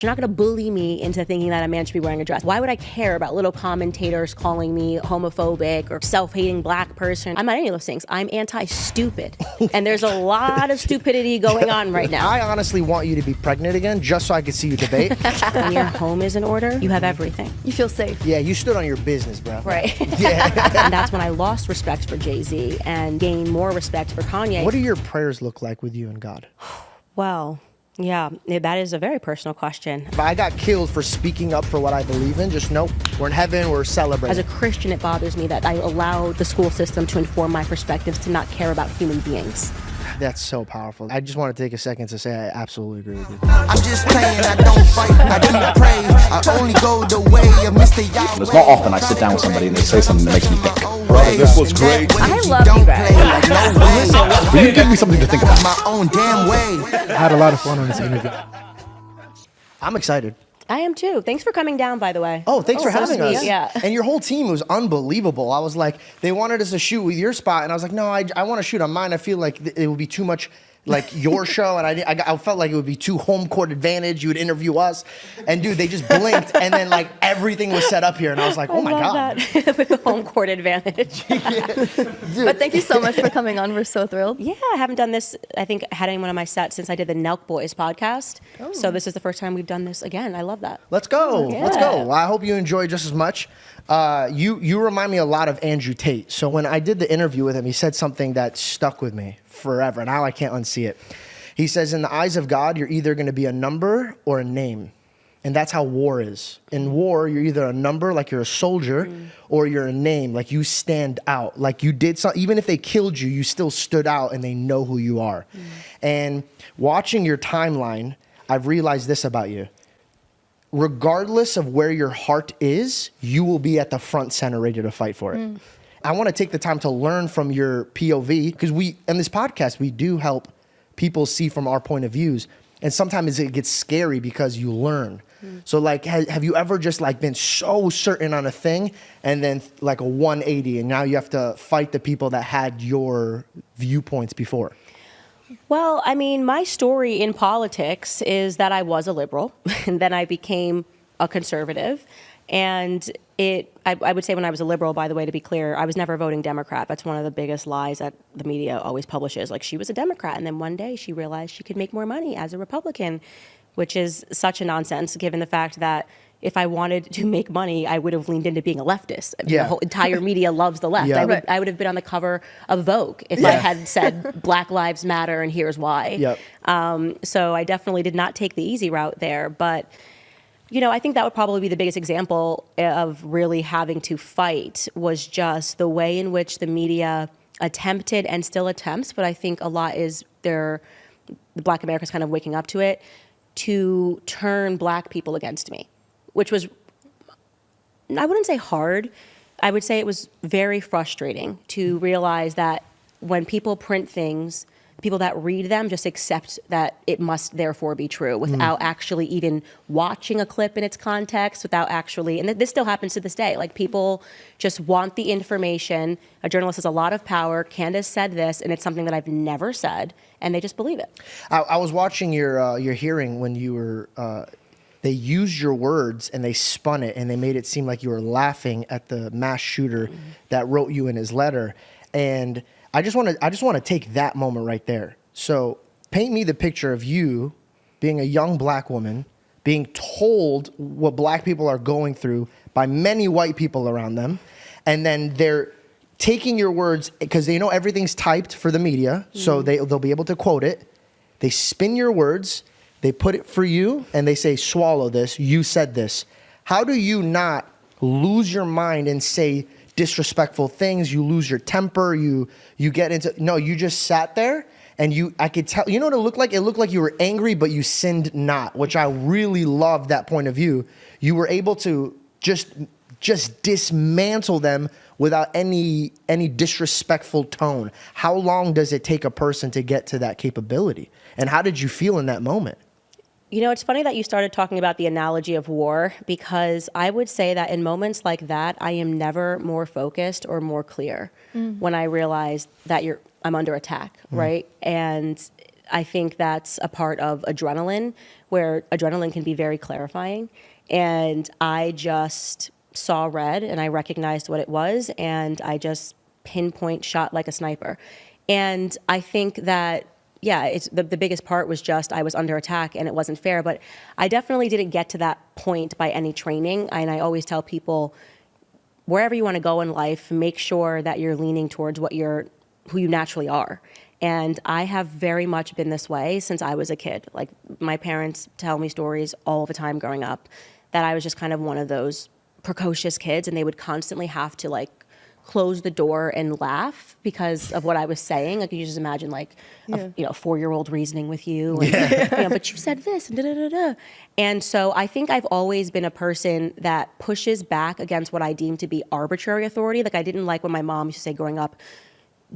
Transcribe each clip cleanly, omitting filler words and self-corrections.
You're not going to bully me into thinking that a man should be wearing a dress. Why would I care about little commentators calling me homophobic or self-hating black person? I'm not any of those things. I'm anti-stupid. And there's a lot of stupidity going on right now. I honestly want you to be pregnant again just so I can see you debate. When your home is in order, you have everything. You feel safe. Yeah, you stood on your business, bro. Right. Yeah. And that's when I lost respect for Jay-Z and gained more respect for Kanye. What do your prayers look like with you and God? Well, yeah, that is a very personal question. If I got killed for speaking up for what I believe in, just know we're in heaven, we're celebrating. As a Christian, it bothers me that I allow the school system to inform my perspectives, to not care about human beings. That's so powerful. I just want to take a second to say I absolutely agree with you. I'm just playing, I don't fight, I do pray. I only go the way of Mr. Yahweh. It's not often I sit down with somebody and they say something that makes me think. Bro, this was great. I love you guys. Will you give me something to think about? My own damn way. I had a lot of fun on this interview. I'm excited. I am too. Thanks for coming down, by the way. Oh, thanks for so having sweet. us. Yeah. And your whole team was unbelievable. I was like, they wanted us to shoot with your spot, and I was like, no, I want to shoot on mine. I feel like it would be too much like your show, and I felt like it would be too home court advantage. You would interview us, and dude, they just blinked, and then like everything was set up here, and I was like, oh my God. That. With the home court advantage. But thank you so much for coming on. We're so thrilled. Yeah, I haven't done this, I think, had anyone on my set since I did the Nelk Boys podcast. Oh. So this is the first time we've done this again. I love that. Let's go. Yeah. Let's go. Well, I hope you enjoy just as much. You remind me a lot of Andrew Tate. So when I did the interview with him, he said something that stuck with me forever. Now I can't unsee it. He says, in the eyes of God, you're either going to be a number or a name. And that's how war is. In war, you're either a number, like you're a soldier, or you're a name, like you stand out. Like you did something, even if they killed you, you still stood out and they know who you are. And watching your timeline, I've realized this about you. Regardless of where your heart is, you will be at the front center ready to fight for it. I want to take the time to learn from your POV, because in this podcast, we do help people see from our point of views. And sometimes it gets scary because you learn. So like, have you ever just like been so certain on a thing and then like a 180 and now you have to fight the people that had your viewpoints before? Well, I mean, my story in politics is that I was a liberal and then I became a conservative. And I would say when I was a liberal, by the way, to be clear, I was never voting Democrat. That's one of the biggest lies that the media always publishes. Like, she was a Democrat, and then one day she realized she could make more money as a Republican, which is such a nonsense, given the fact that if I wanted to make money, I would have leaned into being a leftist. I mean, the whole entire media loves the left. Yeah. I would have been on the cover of Vogue if I had said Black Lives Matter and here's why. Yep. So I definitely did not take the easy route there, but you know, I think that would probably be the biggest example of really having to fight, was just the way in which the media attempted and still attempts, but I think a lot is the Black America's kind of waking up to it, to turn Black people against me, which was, I wouldn't say hard, I would say it was very frustrating to realize that when people print things, people that read them just accept that it must therefore be true without actually even watching a clip in its context, without actually, and this still happens to this day, like people just want the information. A journalist has a lot of power. Candace said this, and it's something that I've never said, and they just believe it. I was watching your hearing when you were, they used your words and they spun it and they made it seem like you were laughing at the mass shooter that wrote you in his letter. And I just want to take that moment right there. So paint me the picture of you being a young Black woman, being told what Black people are going through by many white people around them, and then they're taking your words, because they know everything's typed for the media, so they'll be able to quote it. They spin your words, they put it for you, and they say, swallow this, you said this. How do you not lose your mind and say disrespectful things? You lose your temper, you get into, no, you just sat there and I could tell, you know what it looked like? It looked like you were angry, but you sinned not, which I really loved that point of view. You were able to just dismantle them without any disrespectful tone. How long does it take a person to get to that capability? And how did you feel in that moment? You know, it's funny that you started talking about the analogy of war, because I would say that in moments like that, I am never more focused or more clear when I realize that I'm under attack, right? And I think that's a part of adrenaline, where adrenaline can be very clarifying. And I just saw red and I recognized what it was, and I just pinpoint shot like a sniper. And I think that, yeah, it's the biggest part was just I was under attack and it wasn't fair. But I definitely didn't get to that point by any training. And I always tell people, wherever you want to go in life, make sure that you're leaning towards who you naturally are. And I have very much been this way since I was a kid. Like, my parents tell me stories all the time growing up that I was just kind of one of those precocious kids, and they would constantly have to like close the door and laugh because of what I was saying. Like, you just imagine like a 4-year-old reasoning with you, and, but you said this and da da da da. And so I think I've always been a person that pushes back against what I deem to be arbitrary authority. Like, I didn't like when my mom used to say growing up,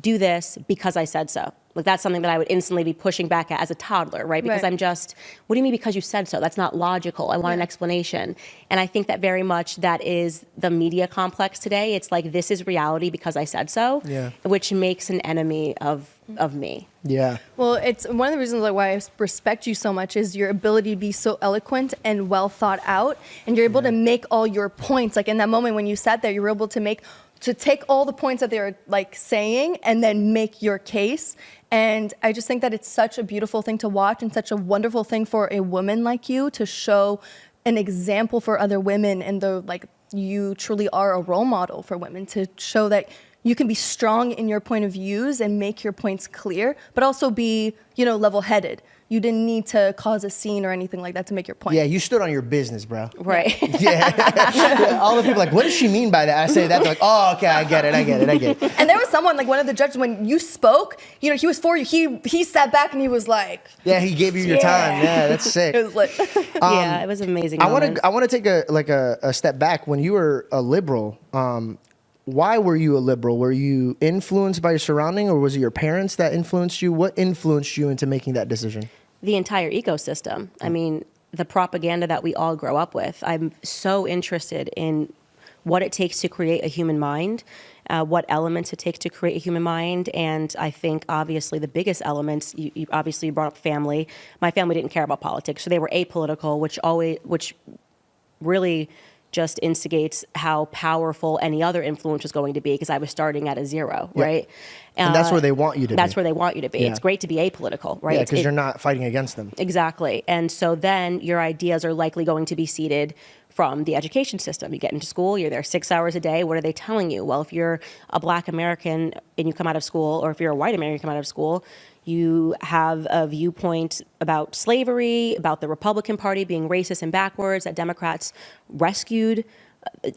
do this because I said so. Like, that's something that I would instantly be pushing back at as a toddler, right? Because I'm just, what do you mean because you said so? That's not logical. I want an explanation. And I think that very much that is the media complex today. It's like, this is reality because I said so, which makes an enemy of me. Yeah. Well, it's one of the reasons why I respect you so much is your ability to be so eloquent and well thought out. And you're able to make all your points. Like, in that moment when you sat there, you were able to take all the points that they were like saying and then make your case. And I just think that it's such a beautiful thing to watch and such a wonderful thing for a woman like you to show an example for other women, and you truly are a role model for women, to show that you can be strong in your point of views and make your points clear, but also be, level-headed. You didn't need to cause a scene or anything like that to make your point. Yeah, you stood on your business, bro. Right. Yeah. All the people like, what does she mean by that? I say that, they're like, oh, okay, I get it. And there was someone, like one of the judges, when you spoke, he was for you. He sat back and he was like, yeah, he gave you your time. Yeah, that's sick. It was lit. Yeah, it was amazing. I want to take a step back. When you were a liberal, why were you a liberal? Were you influenced by your surrounding, or was it your parents that influenced you? What influenced you into making that decision? The entire ecosystem. I mean, the propaganda that we all grow up with. I'm so interested in what it takes to create a human mind, what elements it takes to create a human mind. And I think obviously the biggest elements, you obviously brought up family. My family didn't care about politics, so they were apolitical, which really just instigates how powerful any other influence was going to be, because I was starting at a zero, right? And that's where they want you to be. That's where they want you to be. Yeah. It's great to be apolitical, right? Yeah, because you're not fighting against them. Exactly. And so then your ideas are likely going to be seeded from the education system. You get into school, you're there 6 hours a day. What are they telling you? Well, if you're a Black American and you come out of school, or if you're a white American and you come out of school, you have a viewpoint about slavery, about the Republican Party being racist and backwards, that Democrats rescued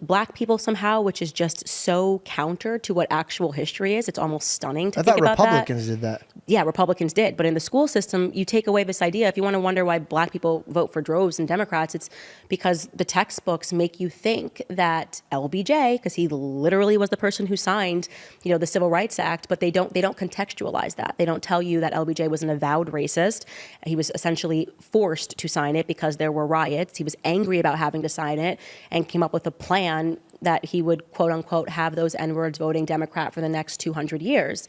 Black people somehow, which is just so counter to what actual history is. It's almost stunning to think about that. I thought Republicans did that. Yeah, Republicans did. But in the school system, you take away this idea. If you want to wonder why Black people vote for droves and Democrats, it's because the textbooks make you think that LBJ, because he literally was the person who signed, the Civil Rights Act, but they don't contextualize that. They don't tell you that LBJ was an avowed racist. He was essentially forced to sign it because there were riots. He was angry about having to sign it and came up with a plan that he would, quote unquote, have those N-words voting Democrat for the next 200 years.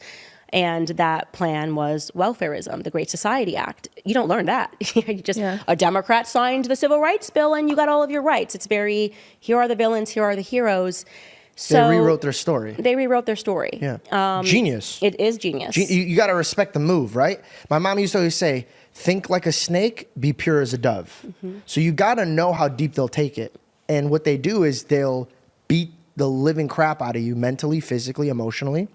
And that plan was welfarism, the Great Society Act. You don't learn that. A Democrat signed the Civil Rights Bill and you got all of your rights. It's very, here are the villains, here are the heroes. So they rewrote their story. Yeah. Genius. It is genius. You got to respect the move, right? My mom used to always say, think like a snake, be pure as a dove. Mm-hmm. So you got to know how deep they'll take it. And what they do is they'll beat the living crap out of you mentally, physically, emotionally.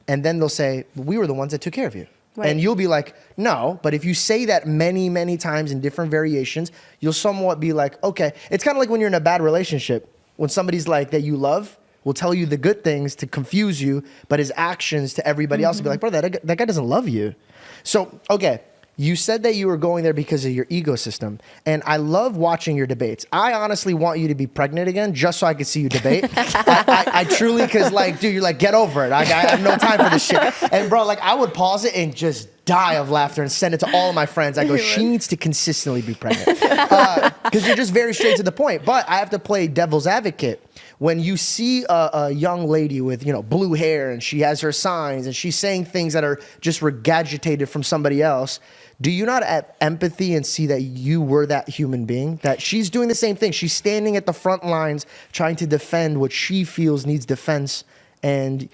And then they'll say, we were the ones that took care of you. Right. And you'll be like, no. But if you say that many, many times in different variations, you'll somewhat be like, okay. It's kind of like when you're in a bad relationship. When somebody's like that you love will tell you the good things to confuse you, but his actions to everybody else will be like, bro, that guy doesn't love you. So, okay. You said that you were going there because of your ecosystem, and I love watching your debates. I honestly want you to be pregnant again just so I could see you debate. I truly, because dude, you're like, get over it. I have no time for this shit. And bro, I would pause it and just die of laughter and send it to all of my friends. I go, she needs to consistently be pregnant. Because you're just very straight to the point. But I have to play devil's advocate. When you see a young lady with, blue hair and she has her signs and she's saying things that are just regurgitated from somebody else, do you not have empathy and see that you were that human being? That she's doing the same thing. She's standing at the front lines trying to defend what she feels needs defense, and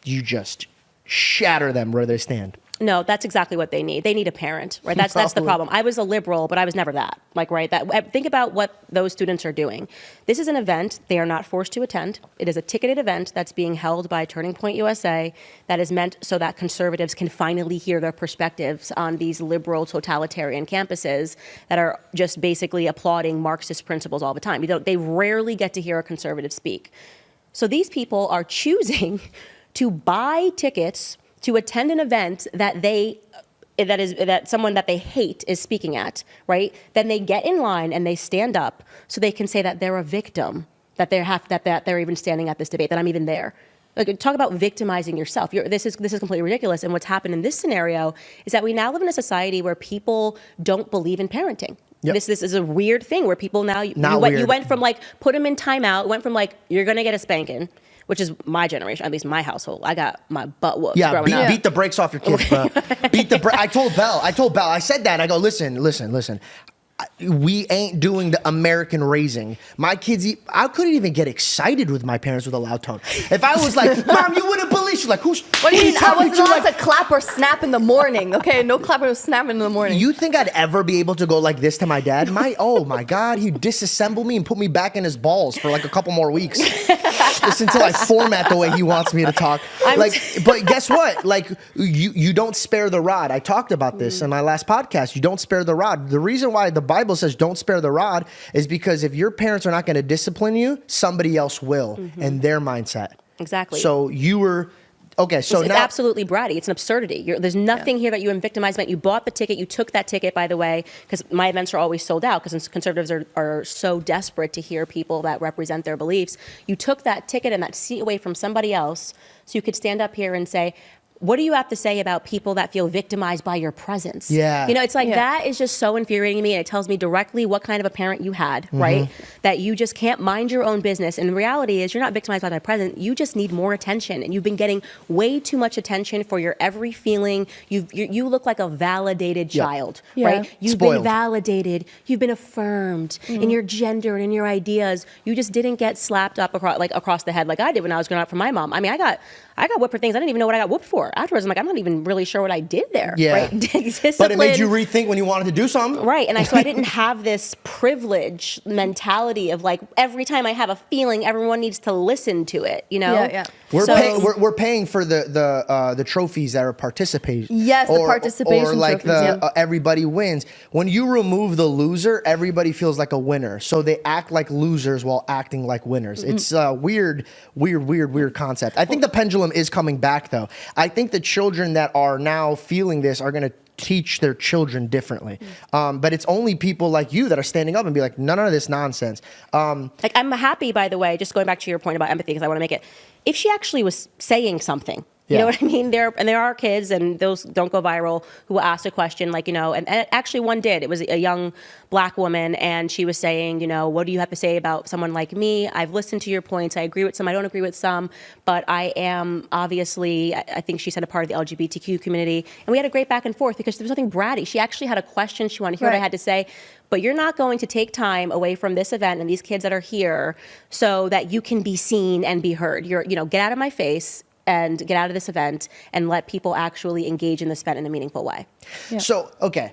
you just shatter them where they stand. No, that's exactly what they need. They need a parent, right? That's the problem. I was a liberal, but I was never that. Like, right? Think about what those students are doing. This is an event they are not forced to attend. It is a ticketed event that's being held by Turning Point USA that is meant so that conservatives can finally hear their perspectives on these liberal totalitarian campuses that are just basically applauding Marxist principles all the time. They rarely get to hear a conservative speak. So these people are choosing to buy tickets to attend an event that someone that they hate is speaking at, right? Then they get in line and they stand up so they can say that they're a victim, that they're even standing at this debate, that I'm even there. Like, talk about victimizing yourself. This is completely ridiculous. And what's happened in this scenario is that we now live in a society where people don't believe in parenting. Yep. This is a weird thing where people now you went from like put them in timeout, went from like you're gonna get a spanking, which is my generation, at least my household. I got my butt whooped growing up. Beat the brakes off your kids, bro. Beat the brakes. I told Belle, I said that. I go, listen. We ain't doing the American raising. My kids, I couldn't even get excited with my parents with a loud tone. If I was like, Mom, you wouldn't believe. She's like, what do you mean? I wasn't allowed to clap or snap in the morning. Okay, no clapping or snapping in the morning. You think I'd ever be able to go like this to my dad? Oh my God, he'd disassemble me and put me back in his balls for like a couple more weeks. Just until I format the way he wants me to talk. But guess what? Like, you don't spare the rod. I talked about this in my last podcast. You don't spare the rod. The reason why the Bible says don't spare the rod is because if your parents are not going to discipline you, somebody else will, and their mindset. Exactly. So you were... Okay, so it's now... absolutely bratty. It's an absurdity. There's nothing here that you victimized. You bought the ticket. You took that ticket, by the way, because my events are always sold out because conservatives are so desperate to hear people that represent their beliefs. You took that ticket and that seat away from somebody else so you could stand up here and say, what do you have to say about people that feel victimized by your presence? Yeah. It's like that is just so infuriating to me, and it tells me directly what kind of a parent you had, right? That you just can't mind your own business. And the reality is you're not victimized by my presence. You just need more attention, and you've been getting way too much attention for your every feeling. You look like a validated child, right? You've Spoiled. been validated. You've been affirmed in your gender and in your ideas. You just didn't get slapped up across the head like I did when I was growing up from my mom. I mean, I got whipped for things I didn't even know what I got whooped for. Afterwards, I'm like, I'm not even really sure what I did there. Yeah. Right? But it made you rethink when you wanted to do something. Right. And so I didn't have this privilege mentality of like, every time I have a feeling, everyone needs to listen to it, Yeah. We're paying for the trophies that are participating. Yes, the participation or like trophies, everybody wins. When you remove the loser, everybody feels like a winner. So they act like losers while acting like winners. It's a weird concept. I think the pendulum is coming back, though. I think the children that are now feeling this are going to teach their children differently. But it's only people like you that are standing up and be like, none of this nonsense. I'm happy, by the way, just going back to your point about empathy, because I want to make it, if she actually was saying something, you know what I mean? There are kids, and those don't go viral, who asked a question and actually one did. It was a young black woman, and she was saying, what do you have to say about someone like me? I've listened to your points. I agree with some. I don't agree with some. But I am obviously, I think she said, a part of the LGBTQ community. And we had a great back and forth because there was nothing bratty. She actually had a question. She wanted to hear what I had to say. But you're not going to take time away from this event and these kids that are here so that you can be seen and be heard. Get out of my face and get out of this event and let people actually engage in this event in a meaningful way. Yeah. So, okay.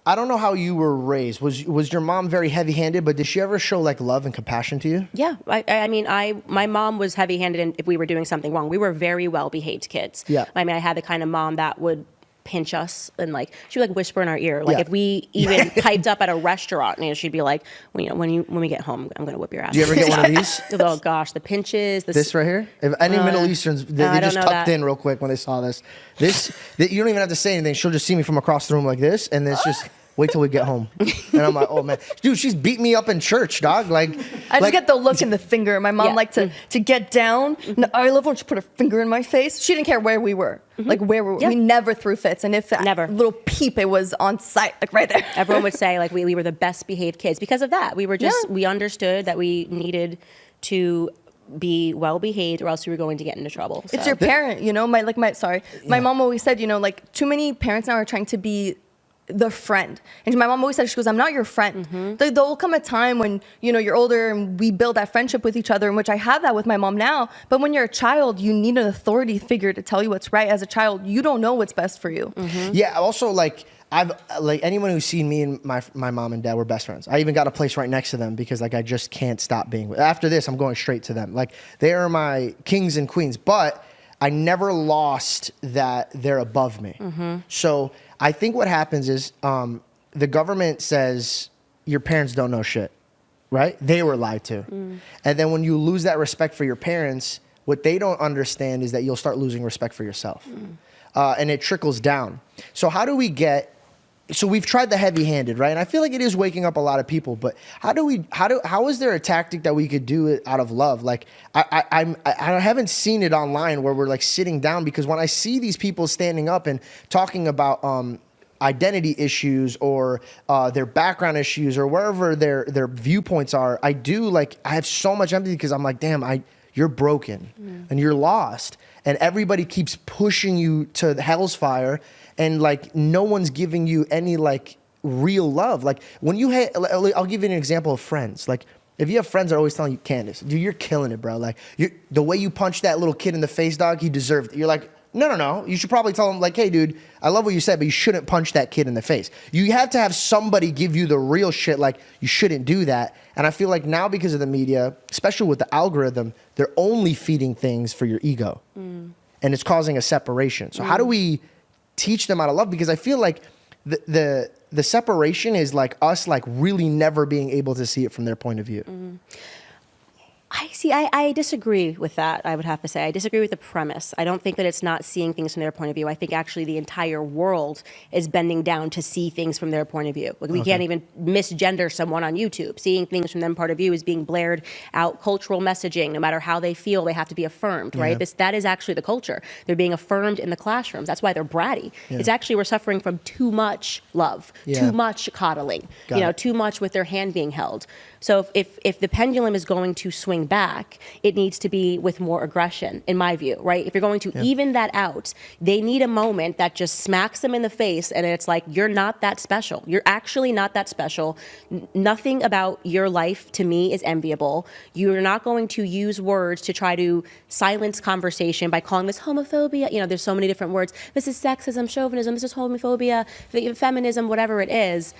I don't know how you were raised. Was your mom very heavy-handed, but did she ever show like love and compassion to you? Yeah. My mom was heavy-handed if we were doing something wrong. We were very well-behaved kids. Yeah. I had the kind of mom that would pinch us and she would whisper in our ear. If we even piped up at a restaurant, she'd be like, when we get home, I'm going to whip your ass. Do you ever get one of these? Oh gosh, the pinches. This right here? If any Middle Easterns, they just tucked in real quick when they saw this. You don't even have to say anything. She'll just see me from across the room like this, and then it's just... Wait till we get home. And I'm like, oh man. Dude, she's beat me up in church, dog. I just get the look in the finger. My mom liked to get down. No, I love when she put her finger in my face. She didn't care where we were. Where we were. We never threw fits. And if that little peep, it was on site, right there. Everyone would say we were the best behaved kids because of that. We were we understood that we needed to be well behaved or else we were going to get into trouble. It's your parent, My mom always said, too many parents now are trying to be the friend. And my mom always said, she goes, I'm not your friend. There will come a time when, you know, you're older and we build that friendship with each other, in which I have that with my mom now. But when you're a child, you need an authority figure to tell you what's right. As a child, you don't know what's best for you. Yeah. Also, like, I've like anyone who's seen me and my mom and dad were best friends. I even got a place right next to them because like I just can't stop being with. After this, I'm going straight to them. Like they are my kings and queens, but I never lost that they're above me. So I think what happens is the government says your parents don't know shit, right? They were lied to. And then when you lose that respect for your parents, what they don't understand is that you'll start losing respect for yourself. And it trickles down. So how do we get, so we've tried the heavy-handed, right? And I feel like it is waking up a lot of people, but how is there a tactic that we could do it out of love? Like I haven't seen it online where we're like sitting down, because when I see these people standing up and talking about identity issues or their background issues or wherever their viewpoints are, I have so much empathy, because I'm like, damn, you're broken and you're lost, and everybody keeps pushing you to hell's fire, and like no one's giving you any like real love. Like when I'll give you an example of friends. Like if you have friends that are always telling you, Candace, dude, you're killing it, bro. Like the way you punched that little kid in the face, dog, he deserved it. You're like, no. You should probably tell him like, hey, dude, I love what you said, but you shouldn't punch that kid in the face. You have to have somebody give you the real shit. Like you shouldn't do that. And I feel like now, because of the media, especially with the algorithm, they're only feeding things for your ego, and it's causing a separation. So how do we teach them how to love? Because I feel like the separation is like us like really never being able to see it from their point of view. I disagree with that, I would have to say. I disagree with the premise. I don't think that it's not seeing things from their point of view. I think actually the entire world is bending down to see things from their point of view. Like we can't even misgender someone on YouTube. Seeing things from their point of view is being blared out cultural messaging. No matter how they feel, they have to be affirmed, right? That is actually the culture. They're being affirmed in the classrooms. That's why they're bratty. It's actually, we're suffering from too much love, too much coddling, too much with their hand being held. So if the pendulum is going to swing back, it needs to be with more aggression, in my view, right? If you're going to even that out, they need a moment that just smacks them in the face, and it's like, you're not that special. You're actually not that special. Nothing about your life, to me, is enviable. You're not going to use words to try to silence conversation by calling this homophobia. You know, there's so many different words. This is sexism, chauvinism, this is homophobia, feminism, whatever it is.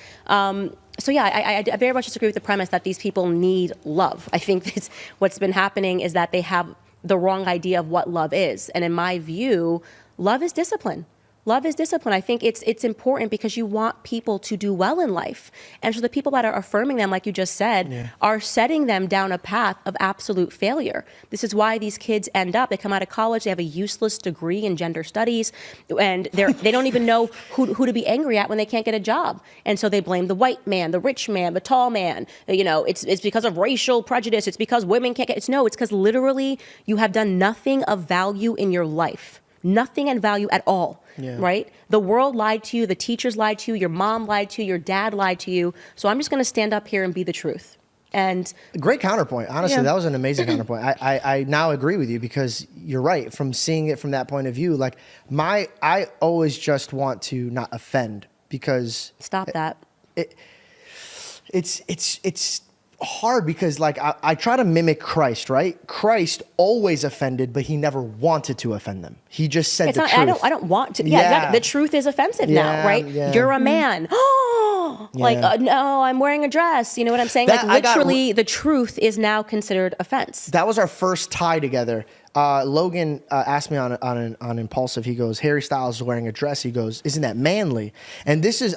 So yeah, I very much disagree with the premise that these people need love. I think that's what's been happening is that they have the wrong idea of what love is. And in my view, love is discipline. Love is discipline. I think it's important because you want people to do well in life. And so the people that are affirming them, like you just said, are setting them down a path of absolute failure. This is why these kids end up, they come out of college, they have a useless degree in gender studies, and they don't even know who to be angry at when they can't get a job. And so they blame the white man, the rich man, the tall man. You know, it's because of racial prejudice. It's because women can't get, it's because literally you have done nothing of value in your life. Nothing in value at all, right? The world lied to you, the teachers lied to you, your mom lied to you, your dad lied to you. So I'm just going to stand up here and be the truth. And great counterpoint. Honestly, that was an amazing counterpoint. I now agree with you, because you're right. From seeing it from that point of view, like I always just want to not offend, because stop that. It's hard, because like I try to mimic Christ, right? Christ always offended, but he never wanted to offend them. He just said the truth. I don't want to. Yeah, exactly. The truth is offensive now, right? Yeah. You're a man. No, I'm wearing a dress. You know what I'm saying? Like literally, the truth is now considered offense. That was our first tie together. Logan asked me on Impulsive. He goes, Harry Styles is wearing a dress. He goes, isn't that manly? And this is,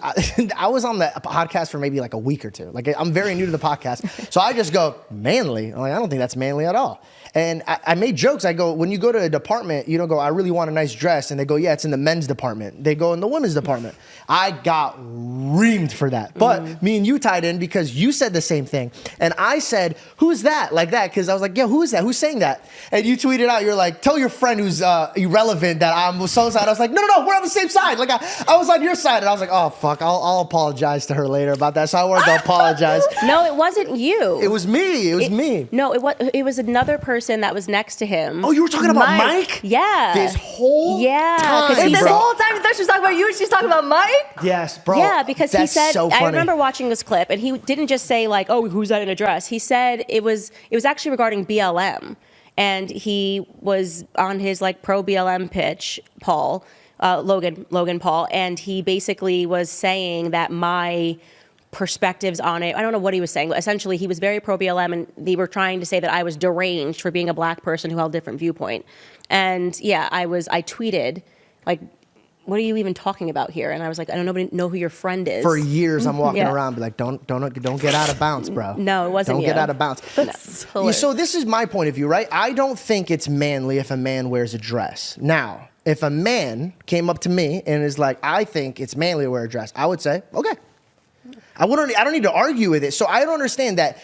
I was on the podcast for maybe like a week or two. Like I'm very new to the podcast. So I just go, manly? I'm like, I don't think that's manly at all. And I made jokes. I go, when you go to a department, you don't go, I really want a nice dress. And they go, yeah, it's in the men's department. They go in the women's department. I got reamed for that. But me and you tied in because you said the same thing. And I said, who's that? Like that. Because I was like, yeah, who is that? Who's saying that? And you tweeted tweeted out, you're like, tell your friend who's irrelevant that I'm so side. I was like, no, we're on the same side. Like I was on your side, and I was like, oh fuck, I'll apologize to her later about that. So I wanted to apologize. No, it wasn't you. It was me. It was me. No, it was another person that was next to him. Oh, you were talking about Mike? Yeah. This whole time. because This whole time you thought she was talking about you, she's talking about Mike? Yes, bro. Yeah, because he that's said, so funny. I remember watching this clip, and he didn't just say like, oh, who's that in a dress? He said it was actually regarding BLM. And he was on his like pro BLM pitch, Logan Paul, and he basically was saying that my perspectives on it, I don't know what he was saying, but essentially he was very pro BLM, and they were trying to say that I was deranged for being a black person who held a different viewpoint. And yeah, I tweeted like, what are you even talking about here? And I was like, I don't know who your friend is. For years, I'm walking Yeah. around, be like, don't get out of bounds, bro. No, it wasn't Don't get you. out of bounds. hilarious. So this is my point of view, right? I don't think it's manly if a man wears a dress. Now, if a man came up to me and is like, I think it's manly to wear a dress, I would say, okay. I don't need to argue with it. So I don't understand that.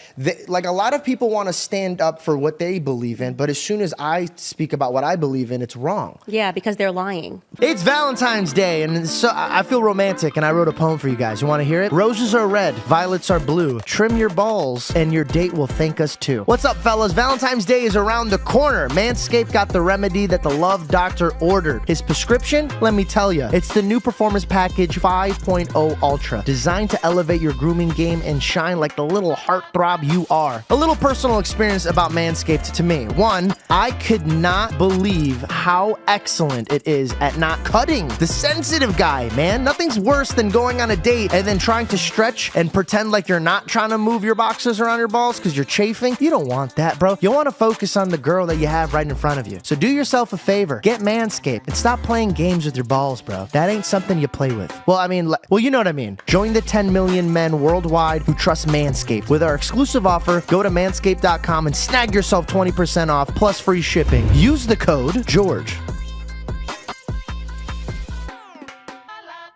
Like a lot of people want to stand up for what they believe in, but as soon as I speak about what I believe in, it's wrong. Yeah, because they're lying. It's Valentine's Day, and so I feel romantic, and I wrote a poem for you guys. You want to hear it? Roses are red, violets are blue. Trim your balls, and your date will thank us too. What's up, fellas? Valentine's Day is around the corner. Manscaped got the remedy that the love doctor ordered. His prescription? Let me tell you. It's the new Performance Package 5.0 Ultra, designed to elevate your grooming game and shine like the little heartthrob you are. A little personal experience about Manscaped to me. One, I could not believe how excellent it is at not cutting. The sensitive guy, man. Nothing's worse than going on a date and then trying to stretch and pretend like you're not trying to move your boxers around your balls because you're chafing. You don't want that, bro. You want to focus on the girl that you have right in front of you. So do yourself a favor. Get Manscaped and stop playing games with your balls, bro. That ain't something you play with. Well, you know what I mean. Join the 10 million men worldwide who trust Manscaped. With our exclusive offer, go to manscaped.com and snag yourself 20% off plus free shipping. Use the code GEORGE.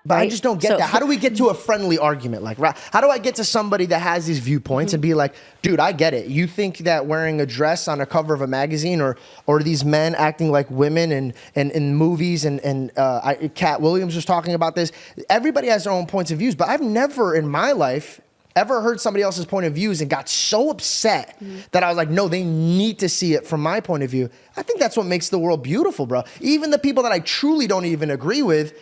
But I just don't get that. How do we get to a friendly argument? Like, how do I get to somebody that has these viewpoints and be like, dude, I get it. You think that wearing a dress on a cover of a magazine or these men acting like women in movies and Cat Williams was talking about this. Everybody has their own points of views, but I've never in my life ever heard somebody else's point of views and got so upset that I was like, no, they need to see it from my point of view. I think that's what makes the world beautiful, bro. Even the people that I truly don't even agree with,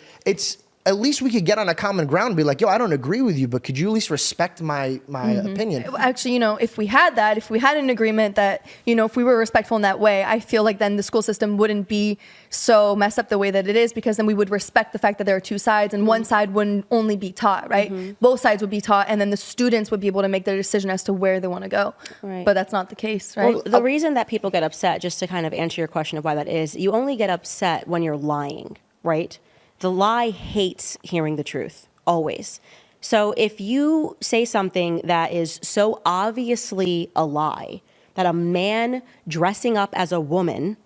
at least we could get on a common ground and be like, yo, I don't agree with you, but could you at least respect my opinion? Actually, if we had an agreement that, if we were respectful in that way, I feel like then the school system wouldn't be so messed up the way that it is, because then we would respect the fact that there are two sides and one side wouldn't only be taught, right? Both sides would be taught, and then the students would be able to make their decision as to where they want to go. Right. But that's not the case, right? Well, the reason that people get upset, just to kind of answer your question of why that is, you only get upset when you're lying, right? The lie hates hearing the truth, always. So if you say something that is so obviously a lie, that a man dressing up as a woman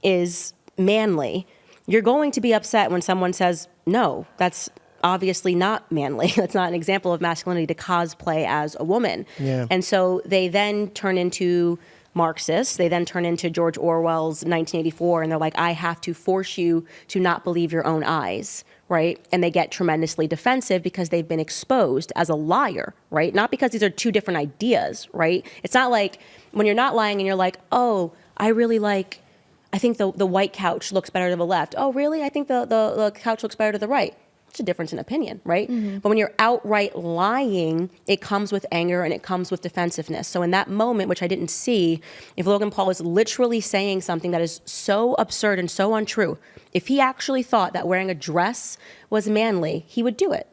is manly, you're going to be upset when someone says, no, that's obviously not manly. That's not an example of masculinity to cosplay as a woman. Yeah. And so they then turn into Marxists. They then turn into George Orwell's 1984, and they're like, I have to force you to not believe your own eyes, right? And they get tremendously defensive because they've been exposed as a liar, right? Not because these are two different ideas, right? It's not like when you're not lying and you're like, oh, I think the white couch looks better to the left. Oh, really? I think the couch looks better to the right. It's a difference in opinion, right? But when you're outright lying, it comes with anger and it comes with defensiveness. So in that moment, which I didn't see, if Logan Paul is literally saying something that is so absurd and so untrue, if he actually thought that wearing a dress was manly, he would do it.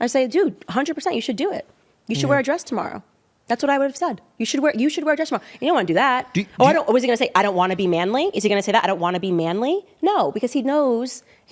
I say, dude, 100% you should do it. You should wear a dress tomorrow. That's what I would have said. You should wear a dress tomorrow. You don't want to do that. Was he going to say, I don't want to be manly? Is he going to say that? I don't want to be manly? No, because he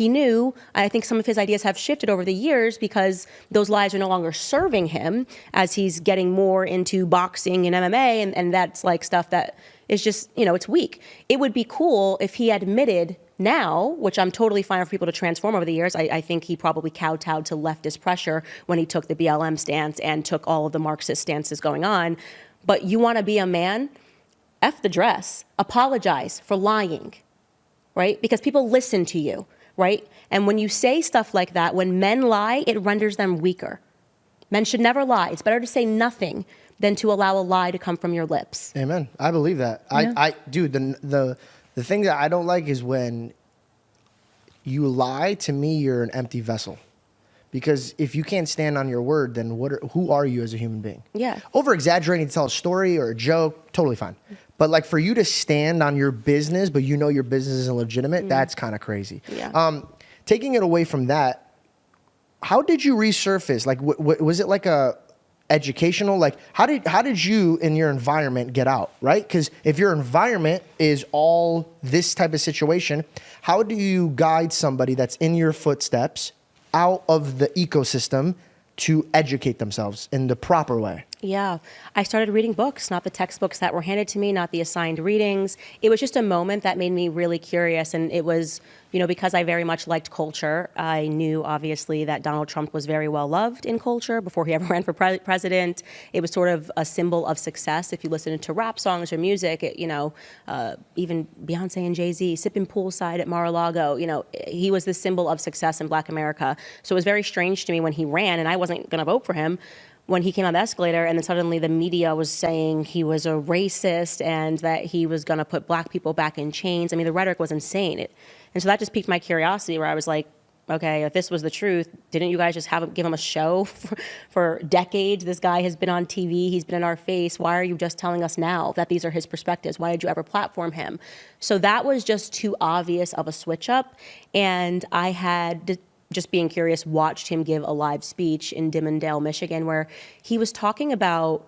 knew, I think some of his ideas have shifted over the years because those lies are no longer serving him as he's getting more into boxing and MMA, and that's like stuff that is just, it's weak. It would be cool if he admitted now, which I'm totally fine for people to transform over the years. I think he probably kowtowed to leftist pressure when he took the BLM stance and took all of the Marxist stances going on. But you want to be a man? F the dress, apologize for lying, right? Because people listen to you, right? And when you say stuff like that, when men lie, it renders them weaker. Men should never lie. It's better to say nothing than to allow a lie to come from your lips. Amen. I believe that. Dude, the thing that I don't like is when you lie. To me, you're an empty vessel. Because if you can't stand on your word, then who are you as a human being? Yeah. Over-exaggerating to tell a story or a joke, totally fine. But like for you to stand on your business, but you know your business isn't legitimate, that's kind of crazy. Yeah. Taking it away from that, how did you resurface? Like, was it like a educational? Like, how did you in your environment get out, right? Because if your environment is all this type of situation, how do you guide somebody that's in your footsteps out of the ecosystem to educate themselves in the proper way? Yeah. I started reading books, not the textbooks that were handed to me, not the assigned readings. It was just a moment that made me really curious. And it was, because I very much liked culture, I knew obviously that Donald Trump was very well loved in culture before he ever ran for president. It was sort of a symbol of success. If you listen to rap songs or music, even Beyonce and Jay-Z sipping poolside at Mar-a-Lago, he was the symbol of success in Black America. So it was very strange to me when he ran, and I wasn't going to vote for him, when he came on the escalator, and then suddenly the media was saying he was a racist and that he was going to put Black people back in chains. I mean, the rhetoric was insane. And so that just piqued my curiosity, where I was like, okay, if this was the truth, didn't you guys just give him a show for decades? This guy has been on TV. He's been in our face. Why are you just telling us now that these are his perspectives? Why did you ever platform him? So that was just too obvious of a switch up. And I had just being curious, watched him give a live speech in Dimondale, Michigan, where he was talking about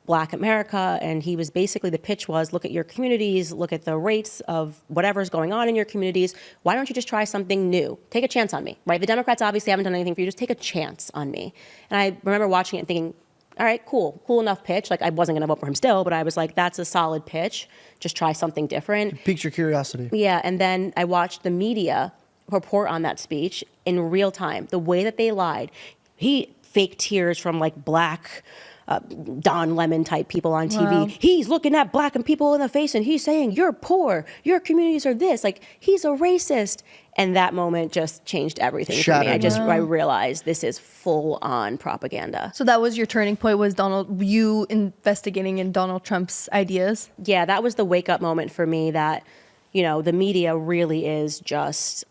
Black America, and he was basically, the pitch was, look at your communities, look at the rates of whatever's going on in your communities. Why don't you just try something new? Take a chance on me, right? The Democrats obviously haven't done anything for you. Just take a chance on me. And I remember watching it and thinking, all right, cool enough pitch. Like, I wasn't going to vote for him still, but I was like, that's a solid pitch. Just try something different. It piques your curiosity. Yeah, and then I watched the media report on that speech in real time, the way that they lied. He faked tears from like Black Don Lemon type people on TV. Wow. He's looking at Black and people in the face and he's saying, you're poor, your communities are this, like he's a racist. And that moment just changed everything for me. I realized this is full on propaganda. So that was your turning point, was you investigating in Donald Trump's ideas? Yeah, that was the wake up moment for me that, the media really is just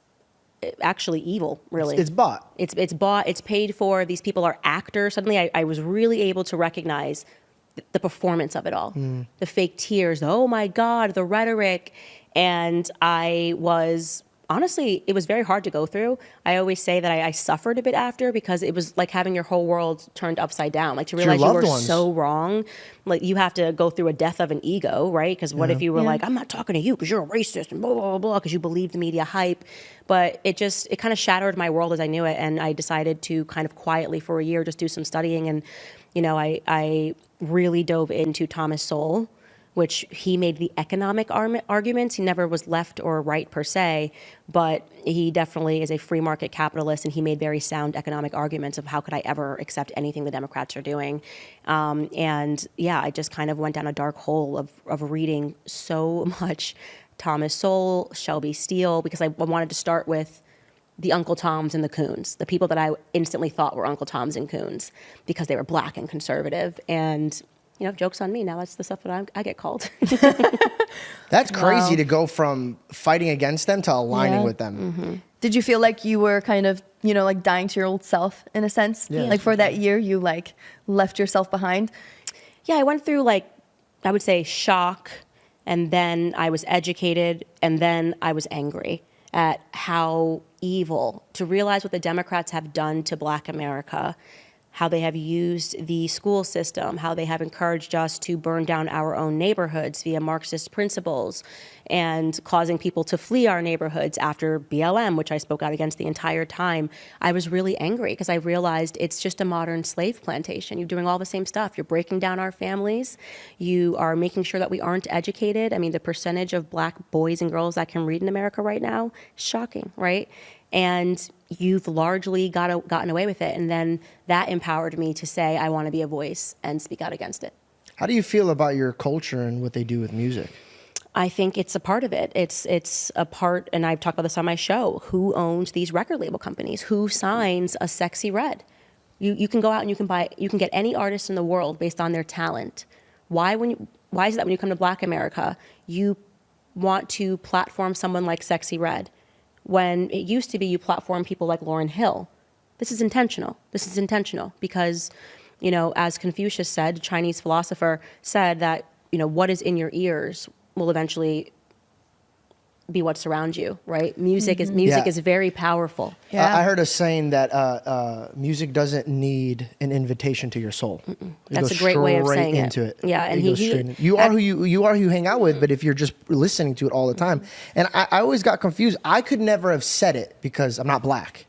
actually evil, really. It's bought. It's bought. It's paid for. These people are actors. Suddenly I was really able to recognize the performance of it all. The fake tears, oh my God, the rhetoric. And I was, honestly, it was very hard to go through. I always say that I suffered a bit after, because it was like having your whole world turned upside down. Like, to realize you were so wrong. Like, you have to go through a death of an ego, right? Because what if you were like, I'm not talking to you because you're a racist and blah, blah, blah, blah, because you believe the media hype. But it kind of shattered my world as I knew it. And I decided to kind of quietly for a year just do some studying. And, I really dove into Thomas Sowell, which he made the economic arguments. He never was left or right per se, but he definitely is a free market capitalist, and he made very sound economic arguments of how could I ever accept anything the Democrats are doing. And yeah, I just kind of went down a dark hole of reading so much Thomas Sowell, Shelby Steele, because I wanted to start with the Uncle Toms and the Coons, the people that I instantly thought were Uncle Toms and Coons, because they were Black and conservative. And joke's on me. Now that's the stuff that I get called. That's crazy to go from fighting against them to aligning with them. Mm-hmm. Did you feel like you were kind of, like dying to your old self in a sense? Yeah. Like for that year, you like left yourself behind? Yeah, I went through I would say shock, and then I was educated, and then I was angry at how evil, to realize what the Democrats have done to Black America, how they have used the school system, how they have encouraged us to burn down our own neighborhoods via Marxist principles, and causing people to flee our neighborhoods after BLM, which I spoke out against the entire time. I was really angry because I realized it's just a modern slave plantation. You're doing all the same stuff. You're breaking down our families. You are making sure that we aren't educated. I mean, the percentage of Black boys and girls that can read in America right now is shocking, right? And you've largely gotten away with it. And then that empowered me to say, I want to be a voice and speak out against it. How do you feel about your culture and what they do with music? I think it's a part of it. It's a part, and I've talked about this on my show. Who owns these record label companies? Who signs a Sexy Red? You can go out and you can get any artist in the world based on their talent. Why is it that when you come to Black America, you want to platform someone like Sexy Red when it used to be you platform people like Lauryn Hill? This is intentional. This is intentional because, as Confucius said, a Chinese philosopher said that, what is in your ears will eventually be what surrounds you, right? Music is very powerful. Yeah. I heard a saying that music doesn't need an invitation to your soul. It That's goes a great way of straight saying into it. Yeah, and goes straight in. You are who you hang out with, but if you're just listening to it all the time, and I always got confused. I could never have said it because I'm not Black,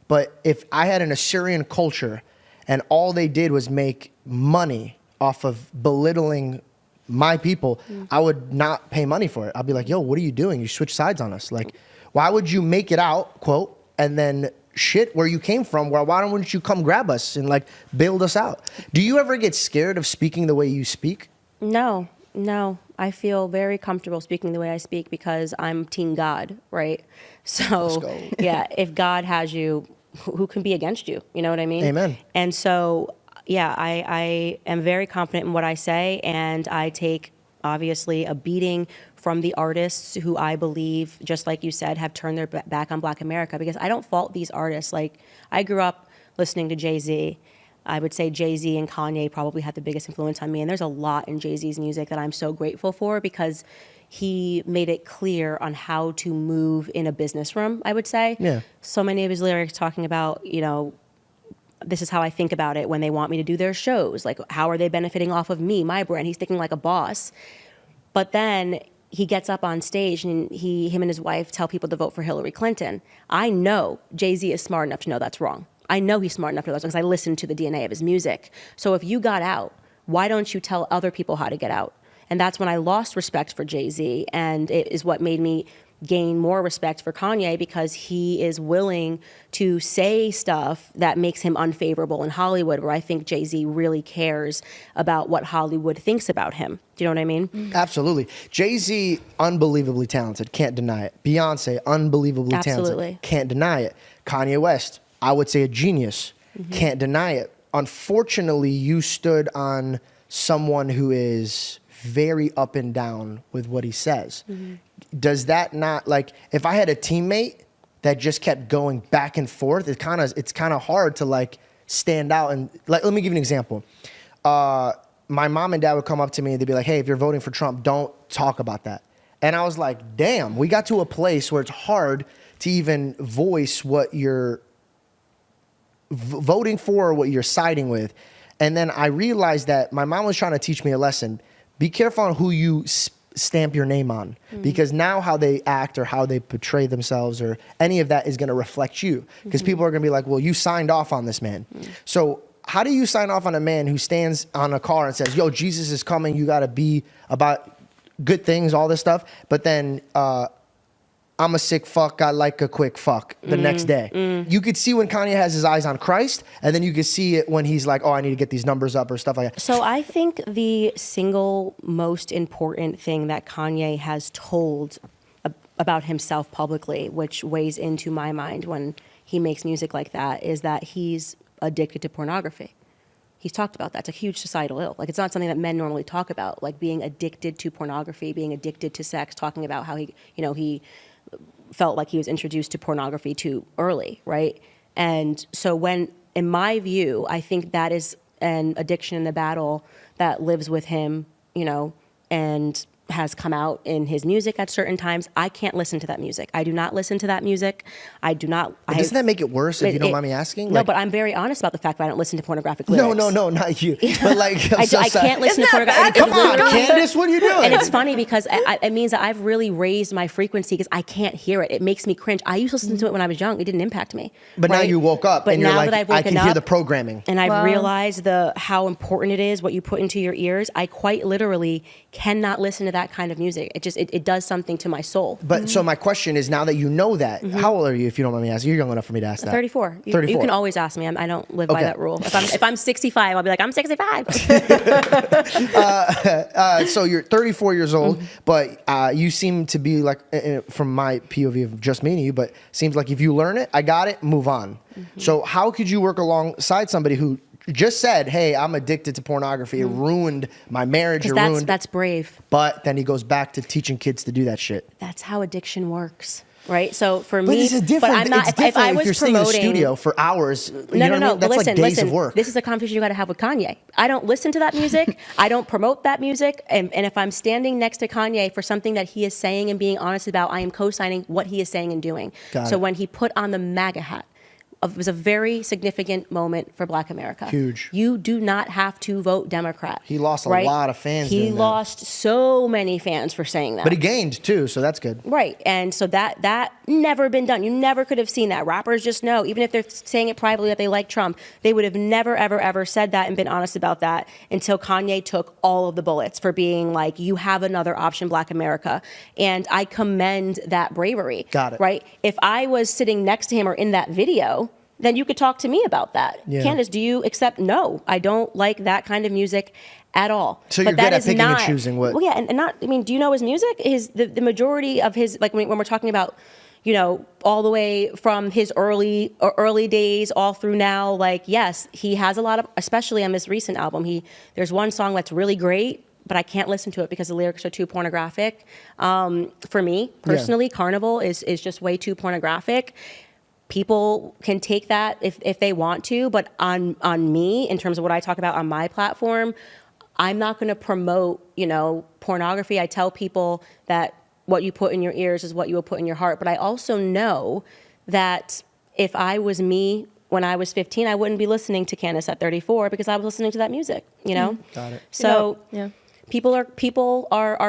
but if I had an Assyrian culture and all they did was make money off of belittling my people, I would not pay money for it. I'd be like, yo, what are you doing? You switch sides on us. Like, why would you make it out, quote, and then shit where you came from? Well, why don't you come grab us and like build us out? Do you ever get scared of speaking the way you speak? No. I feel very comfortable speaking the way I speak because I'm Team God, right? So, yeah, if God has you, who can be against you? You know what I mean? Amen. And so, yeah, I am very confident in what I say, and I take, obviously, a beating from the artists who I believe, just like you said, have turned their back on Black America, because I don't fault these artists. Like, I grew up listening to Jay-Z. I would say Jay-Z and Kanye probably had the biggest influence on me, and there's a lot in Jay-Z's music that I'm so grateful for because he made it clear on how to move in a business room, I would say. Yeah. So many of his lyrics talking about, this is how I think about it when they want me to do their shows. Like, how are they benefiting off of me, my brand? He's thinking like a boss. But then he gets up on stage and him and his wife tell people to vote for Hillary Clinton. I know Jay-Z is smart enough to know that's wrong. I know he's smart enough to know that's wrong because I listened to the DNA of his music. So if you got out, why don't you tell other people how to get out? And that's when I lost respect for Jay-Z, and it is what made me gain more respect for Kanye, because he is willing to say stuff that makes him unfavorable in Hollywood, where I think Jay-Z really cares about what Hollywood thinks about him. Do you know what I mean? Absolutely. Jay-Z, unbelievably talented, can't deny it. Beyonce, unbelievably Absolutely. talented, can't deny it. Kanye West, I would say a genius, can't deny it. Unfortunately, you stood on someone who is very up and down with what he says. Does that not, like, if I had a teammate that just kept going back and forth, it's kind of hard to like stand out. And like, let me give you an example. My mom and dad would come up to me and they'd be like, hey, if you're voting for Trump, don't talk about that. And I was like, damn, we got to a place where it's hard to even voice what you're voting for or what you're siding with. And then I realized that my mom was trying to teach me a lesson. Be careful on who you stamp your name on, because now how they act or how they portray themselves or any of that is going to reflect you, because people are going to be like, well, you signed off on this man. So how do you sign off on a man who stands on a car and says, yo, Jesus is coming, you got to be about good things, all this stuff, but then I'm a sick fuck, I like a quick fuck the next day. You could see when Kanye has his eyes on Christ, and then you could see it when he's like, oh, I need to get these numbers up or stuff like that. So I think the single most important thing that Kanye has told about himself publicly, which weighs into my mind when he makes music like that, is that he's addicted to pornography. He's talked about that. It's a huge societal ill. Like, it's not something that men normally talk about, like being addicted to pornography, being addicted to sex, talking about how he felt like he was introduced to pornography too early, right? And so when, in my view, I think that is an addiction in the battle that lives with him, and has come out in his music at certain times. I can't listen to that music. I do not listen to that music. I do not. Doesn't that make it worse if you don't mind me asking? No, but I'm very honest about the fact that I don't listen to pornographic lyrics. No, not you. But like, I can't listen to pornographic. Come on, Candace, what are you doing? And it's funny because it means that I've really raised my frequency because I can't hear it. It makes me cringe. I used to listen to it when I was young. It didn't impact me. But now you woke up, but and you're now like, that I've I woken can hear up, the programming. And I've realized how important it is what you put into your ears. I quite literally cannot listen to that that kind of music. It does something to my soul. But so my question is, now that you know that, how old are you, if you don't mind me asking? You're young enough for me to ask that. 34. 34. You can always ask me. I don't live by that rule. If I'm 65, I'll be like, I'm 65. So you're 34 years old, but you seem to be like, from my POV of just meeting you, but seems like if you learn it, I got it, move on. So how could you work alongside somebody who just said, hey, I'm addicted to pornography. It ruined my marriage. It ruined. That's brave. But then he goes back to teaching kids to do that shit. That's how addiction works. Right. So for But me, it's different. I'm not, It's different if I if was you're sitting in the promoting, studio for hours. No, you know what I mean? But That's listen, like days of work. This is a conversation you got to have with Kanye. I don't listen to that music. I don't promote that music. And if I'm standing next to Kanye for something that he is saying and being honest about, I am co-signing what he is saying and doing. Got so it. when he put on the MAGA hat, it was a very significant moment for Black America. Huge. You do not have to vote Democrat. He lost a right? lot of fans He doing that. lost so many fans for saying that. But he gained too, so that's good. Right. And so that never been done. You never could have seen that. Rappers just know, even if they're saying it privately that they like Trump, they would have never, ever, ever said that and been honest about that until Kanye took all of the bullets for being like, you have another option, Black America. And I commend that bravery. Got it. Right. If I was sitting next to him or in that video, then you could talk to me about that. Yeah. Candace, do you accept? No, I don't like that kind of music at all. So you're But that good at is picking not, and choosing what. Well, yeah, and not. I mean, do you know his music? The majority of his, like when we're talking about, you know, all the way from his early days all through now. Like, yes, he has a lot of, especially on this recent album. There's one song that's really great, but I can't listen to it because the lyrics are too pornographic. For me personally, Carnival is just way too pornographic. People can take that if they want to, but on me, in terms of what I talk about on my platform, I'm not going to promote, you know, pornography. I tell people that what you put in your ears is what you will put in your heart. But I also know that if I was me when I was 15, I wouldn't be listening to Candace at 34 because I was listening to that music, you know? Got it. So Yeah. people are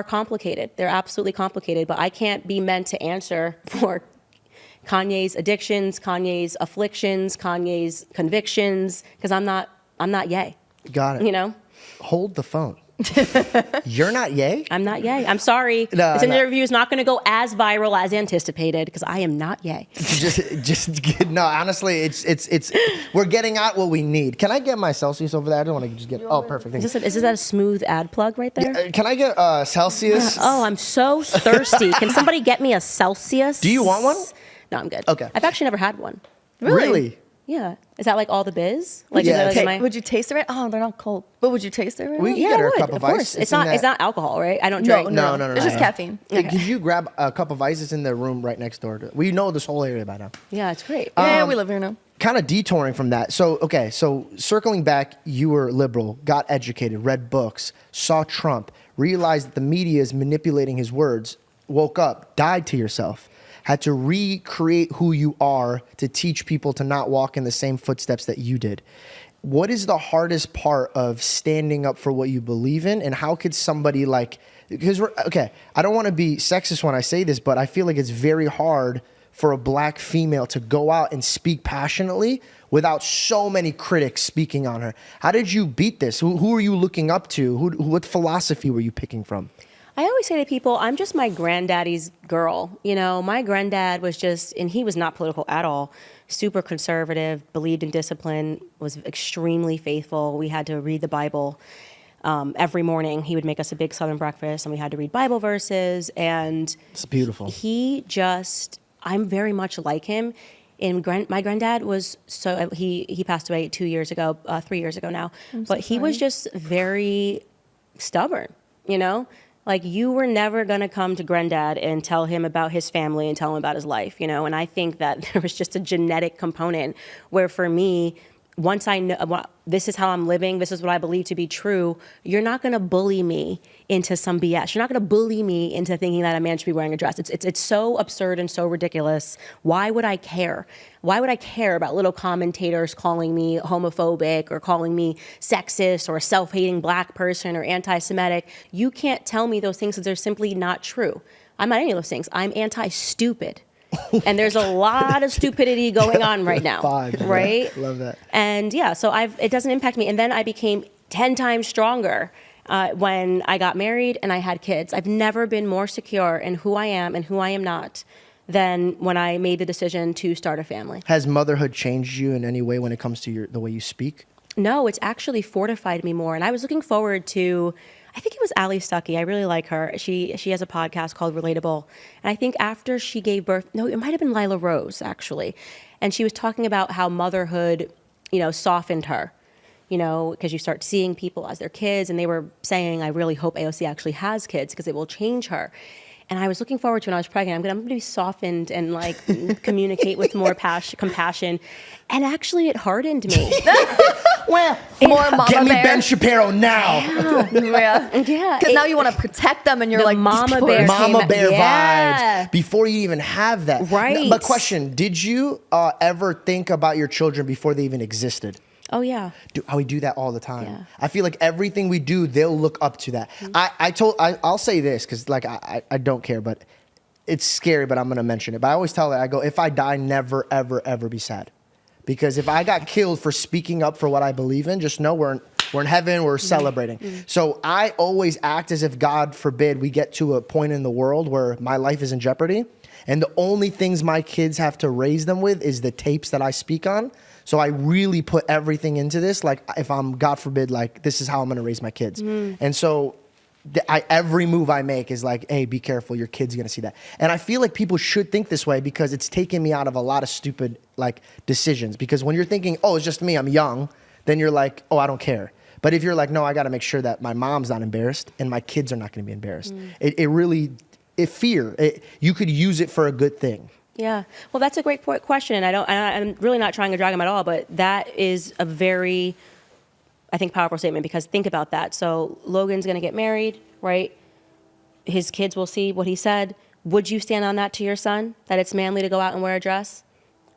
complicated. They're absolutely complicated, but I can't be meant to answer for Kanye's addictions, Kanye's afflictions, Kanye's convictions, because I'm not Ye. Got it. You know? Hold the phone. You're not Ye? I'm not Ye. I'm sorry. No, this no. interview is not going to go as viral as anticipated because I am not Ye. No, honestly, it's we're getting out what we need. Can I get my Celsius over there? I don't want to just get. Oh, perfect. Thank you. Is that a smooth ad plug right there? Can I get Celsius? Oh, I'm so thirsty. Can somebody get me a Celsius? Do you want one? No, I'm good. Okay. I've actually never had one. Really? Yeah. Is that like all the biz? Like, Yeah, is that like Would you taste it right? Oh, they're not cold. But would you taste it right? We now? can Yeah, get I her a would, cup of of course. ice. It's in not that- alcohol, right? I don't No, drink. No. It's just caffeine. Could you grab a cup of ice? It's in the room right next door. We know this whole area by now. Yeah, it's great. Yeah, we live here now. Kind of detouring from that. So circling back, you were liberal, got educated, read books, saw Trump, realized that the media is manipulating his words, woke up, died to yourself, had to recreate who you are to teach people to not walk in the same footsteps that you did. What is the hardest part of standing up for what you believe in, and how could somebody because I don't want to be sexist when I say this, but I feel like it's very hard for a Black female to go out and speak passionately without so many critics speaking on her. How did you beat this? Who are you looking up to? What philosophy were you picking from? I always say to people, I'm just my granddaddy's girl. You know, my granddad was and he was not political at all, super conservative, believed in discipline, was extremely faithful. We had to read the Bible every morning. He would make us a big Southern breakfast and we had to read Bible verses. And It's beautiful. I'm very much like him. And my granddad was he passed away 3 years ago now. But he was just very stubborn, you know? Like, you were never going to come to granddad and tell him about his family and tell him about his life, you know? And I think that there was just a genetic component where, for me, once I know this is how I'm living, this is what I believe to be true, you're not going to bully me into some BS. You're not going to bully me into thinking that a man should be wearing a dress. It's so absurd and so ridiculous. Why would I care? Why would I care about little commentators calling me homophobic or calling me sexist or a self-hating Black person or anti-Semitic? You can't tell me those things because they're simply not true. I'm not any of those things. I'm anti-stupid. And there's a lot of stupidity going on right now, right? Love that. And yeah, so it doesn't impact me. And then I became 10 times stronger when I got married and I had kids. I've never been more secure in who I am and who I am not than when I made the decision to start a family. Has motherhood changed you in any way when it comes to the way you speak? No, it's actually fortified me more. And I was looking forward to, I think it was Ali Stuckey. I really like her. She has a podcast called Relatable. And I think after she gave birth, no, it might have been Lila Rose, actually. And she was talking about how motherhood, softened her, because you start seeing people as their kids. And they were saying, I really hope AOC actually has kids because it will change her. And I was looking forward to when I was pregnant, I'm going to be softened and communicate with more compassion. And actually it hardened me. Well, more mama get me bear. Ben Shapiro now. Yeah. Because now you want to protect them, and you're the like, mama bear. Mama bear Yeah. vibes before you even have that. Right. But question, did you ever think about your children before they even existed? Oh, yeah. We do that all the time. Yeah. I feel like everything we do, they'll look up to that. I'll say this because I don't care, but it's scary, but I'm going to mention it. But I always tell her, I go, if I die, never, ever, ever be sad. Because if I got killed for speaking up for what I believe in, just know we're in heaven, we're celebrating. So I always act as if, God forbid, we get to a point in the world where my life is in jeopardy. And the only things my kids have to raise them with is the tapes that I speak on. So I really put everything into this. Like if I'm, God forbid, this is how I'm going to raise my kids. And so every move I make is like, hey, be careful. Your kid's going to see that. And I feel like people should think this way because it's taken me out of a lot of stupid decisions. Because when you're thinking, oh, it's just me, I'm young, then you're like, oh, I don't care. But if you're like, no, I got to make sure that my mom's not embarrassed and my kids are not going to be embarrassed. You could use it for a good thing. Yeah. Well, that's a great question. And I'm really not trying to drag him at all, but that is a very, I think, powerful statement because think about that. So Logan's going to get married, right? His kids will see what he said. Would you stand on that to your son, that it's manly to go out and wear a dress?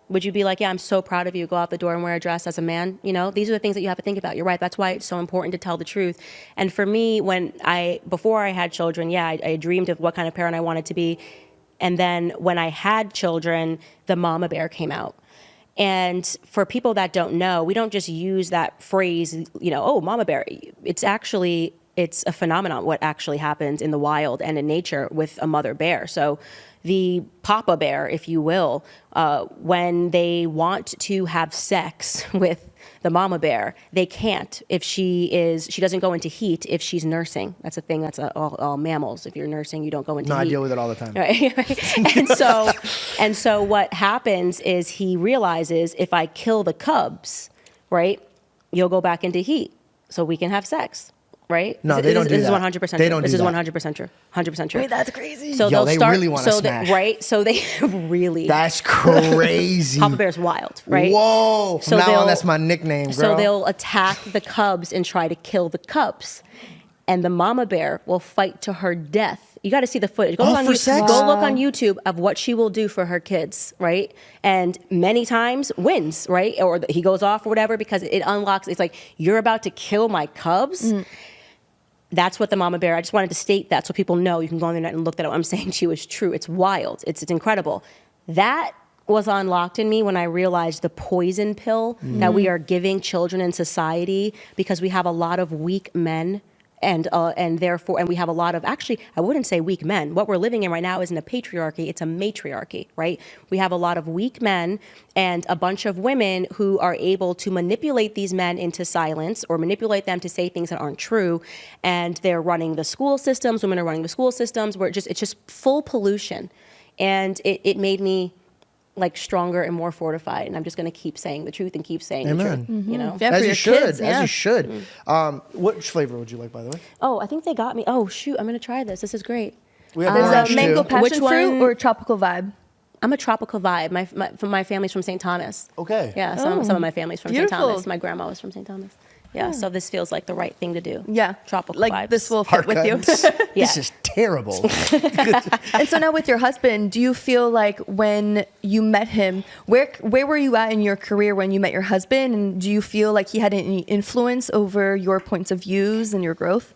Would you be like, yeah, I'm so proud of you, go out the door and wear a dress as a man? These are the things that you have to think about. You're right. That's why it's so important to tell the truth. And for me, before I had children, I dreamed of what kind of parent I wanted to be. And then when I had children, the mama bear came out. And for people that don't know, we don't just use that phrase, oh, mama bear. It's a phenomenon, what actually happens in the wild and in nature with a mother bear. So the papa bear, if you will, when they want to have sex with the mama bear, they can't if she doesn't go into heat if she's nursing. That's a thing that's all mammals. If you're nursing, you don't go into heat. I deal with it all the time. Right? And so what happens is he realizes if I kill the cubs, right, you'll go back into heat so we can have sex. Right? No, they don't do that. This is 100% true. They don't do This is that. 100% true. 100% true. Wait, that's crazy. So they really want to smash. Right? So they really. That's crazy. Papa Bear's wild, right? Whoa. From now on, that's my nickname, girl. So they'll attack the cubs and try to kill the cubs. And the mama bear will fight to her death. You got to see the footage. Go look on YouTube of what she will do for her kids, right? And many times wins, right? Or he goes off or whatever because it unlocks. It's like, you're about to kill my cubs. That's what the mama bear, I just wanted to state that so people know. You can go on the internet and look that up. I'm saying to you is true. It's wild. It's incredible. That was unlocked in me when I realized the poison pill that we are giving children in society because we have a lot of weak men and we have a lot of, actually, I wouldn't say weak men. What we're living in right now isn't a patriarchy, it's a matriarchy, right? We have a lot of weak men and a bunch of women who are able to manipulate these men into silence or manipulate them to say things that aren't true. And they're running the school systems, women are running the school systems, where it's just full pollution. And it made me stronger and more fortified, and I'm just going to keep saying the truth and keep saying the truth. Yeah, as for you your should, kids, as you should. Which flavor would you like, by the way? Oh, I think they got me. Oh shoot, I'm going to try this. This is great. We have There's orange a mango too. passion Which fruit one? or tropical vibe. I'm a tropical vibe. My family's from St. Thomas. Okay. Yeah, some of my family's from St. Beautiful. Thomas. My grandma was from St. Thomas. Yeah, so this feels like the right thing to do. Yeah. Tropical like vibes. this will fit with you. Yeah. This is terrible. And so now with your husband, do you feel like when you met him, where were you at in your career when you met your husband? And do you feel like he had any influence over your points of views and your growth?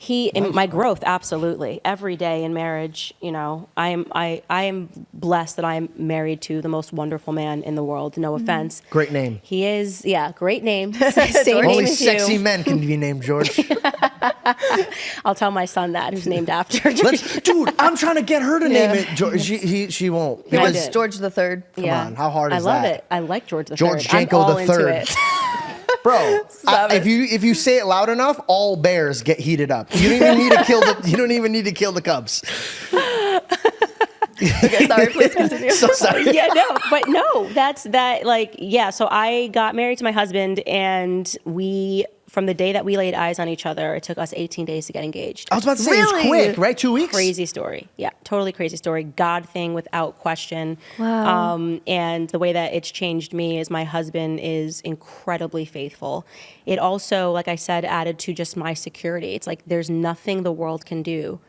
In my growth, absolutely. Every day in marriage, you know, I am blessed that I am married to the most wonderful man in the world. No offense. Great name. He is, yeah, great name. Same Only name as sexy you. men can be named George. I'll tell my son that, who's named after George. Dude, I'm trying to get her to name it George. She won't. It I was did. George the Third. Come on, how hard is I love that? it. I like George the George Third. Janko I'm all the into Third. it. Bro, if you say it loud enough, all bears get heated up. You don't even need to kill the. You don't even need to kill the cubs. Okay, sorry, please continue. So sorry. Yeah, no, but no, that's that. Like, yeah. So I got married to my husband, and from the day that we laid eyes on each other, it took us 18 days to get engaged. I was about to say it was Really? quick, right? 2 weeks. Crazy story. Yeah, totally crazy story. God thing without question. Wow. And the way that it's changed me is my husband is incredibly faithful. It also, like I said, added to just my security. It's like there's nothing the world can do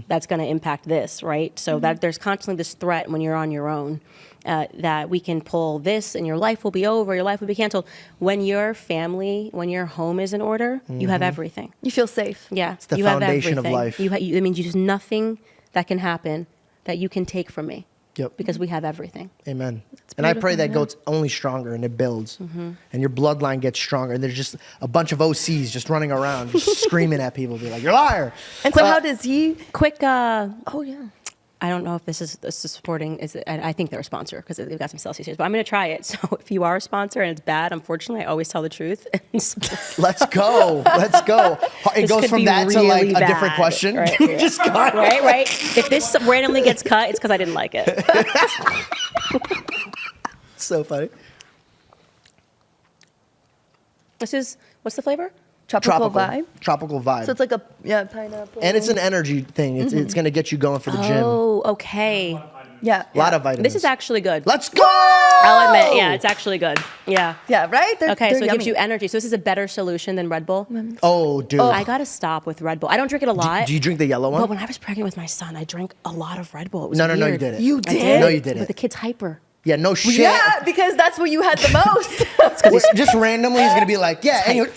that's going to impact this, right? So that there's constantly this threat when you're on your own. That we can pull this and your life will be over, your life will be canceled. When your family, when your home is in order, you have everything. You feel safe. Yeah, the you foundation have of everything. life. I mean, there's nothing that can happen that you can take from me. Yep. Because we have everything. Amen. And I pray beautiful, that goes only stronger and it builds. And your bloodline gets stronger. And there's just a bunch of OCs just running around, just screaming at people, be like, you're a liar. And so, how does he? Quick, Oh yeah. I don't know if this is supporting. I think they're a sponsor because they've got some Celsius shares, but I'm going to try it. So if you are a sponsor and it's bad, unfortunately, I always tell the truth. Let's go. Let's go. It This goes could from be that to like really a different bad, question. right? You just got right. If this randomly gets cut, it's because I didn't like it. so funny. What's the flavor? Tropical vibe. Tropical vibe. So it's like a pineapple. And it's an energy thing. It's going to get you going for the gym. Oh, okay. Yeah. A lot of vitamins. This is actually good. Let's go. I'll admit, yeah, it's actually good. Yeah. Yeah. Right. Okay, they're so it gives yummy. you energy. So this is a better solution than Red Bull. Oh, dude. I gotta stop with Red Bull. I don't drink it a lot. Do you drink the yellow one? But when I was pregnant with my son, I drank a lot of Red Bull. It was No, you weird. didn't. You I did? No, you didn't. But the kid's hyper. Yeah, no shit. Yeah, because that's what you had the most. Just randomly, he's going to be like, yeah. And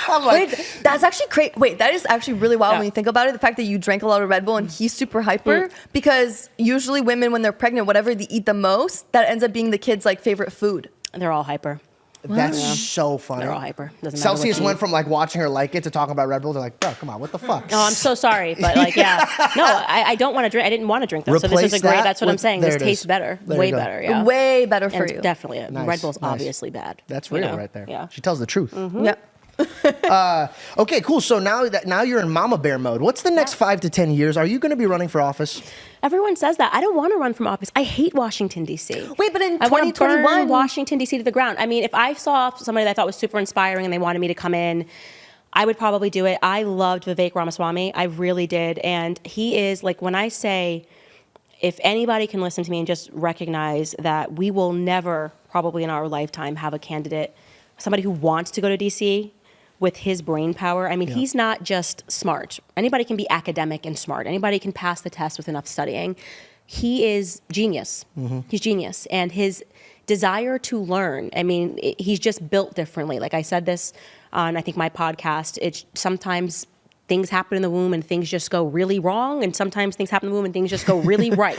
I'm like, Wait, that's actually crazy. Wait, that is actually really wild Yeah. when you think about it. The fact that you drank a lot of Red Bull and he's super hyper, because usually women, when they're pregnant, whatever they eat the most, that ends up being the kid's like favorite food. They're all hyper. that's so funny. They're all hyper. Doesn't matter what Celsius you went eat. from like watching her like it to talking about Red Bull. They're like, bro, come on, what the fuck? Oh, I'm so sorry, but like, yeah, no, I don't want to drink. I didn't want to drink this. So this is a Replace great. that That's what I'm with- saying. there This it tastes is. better, There you way go. better. Yeah, Way better for and you. it's definitely Nice, Red Bull's nice. obviously bad. That's you real know? right there. Yeah. She tells the truth. Yeah. Okay, cool. So now you're in mama bear mode. What's the next 5 to 10 years? Are you going to be running for office? Everyone says that. I don't want to run from office. I hate Washington, D.C. Wait, but in I want to 2021 burn Washington, D.C. to the ground. I mean, if I saw somebody that I thought was super inspiring and they wanted me to come in, I would probably do it. I loved Vivek Ramaswamy. I really did. And he is, like, when I say, if anybody can listen to me and just recognize that we will never, probably in our lifetime, have a candidate, somebody who wants to go to D.C., with his brain power. I mean, he's not just smart. Anybody can be academic and smart. Anybody can pass the test with enough studying. He is genius. He's genius. And his desire to learn, I mean, he's just built differently. Like I said this on, I think, my podcast. It's sometimes things happen in the womb and things just go really wrong, and sometimes things happen in the womb and things just go really right.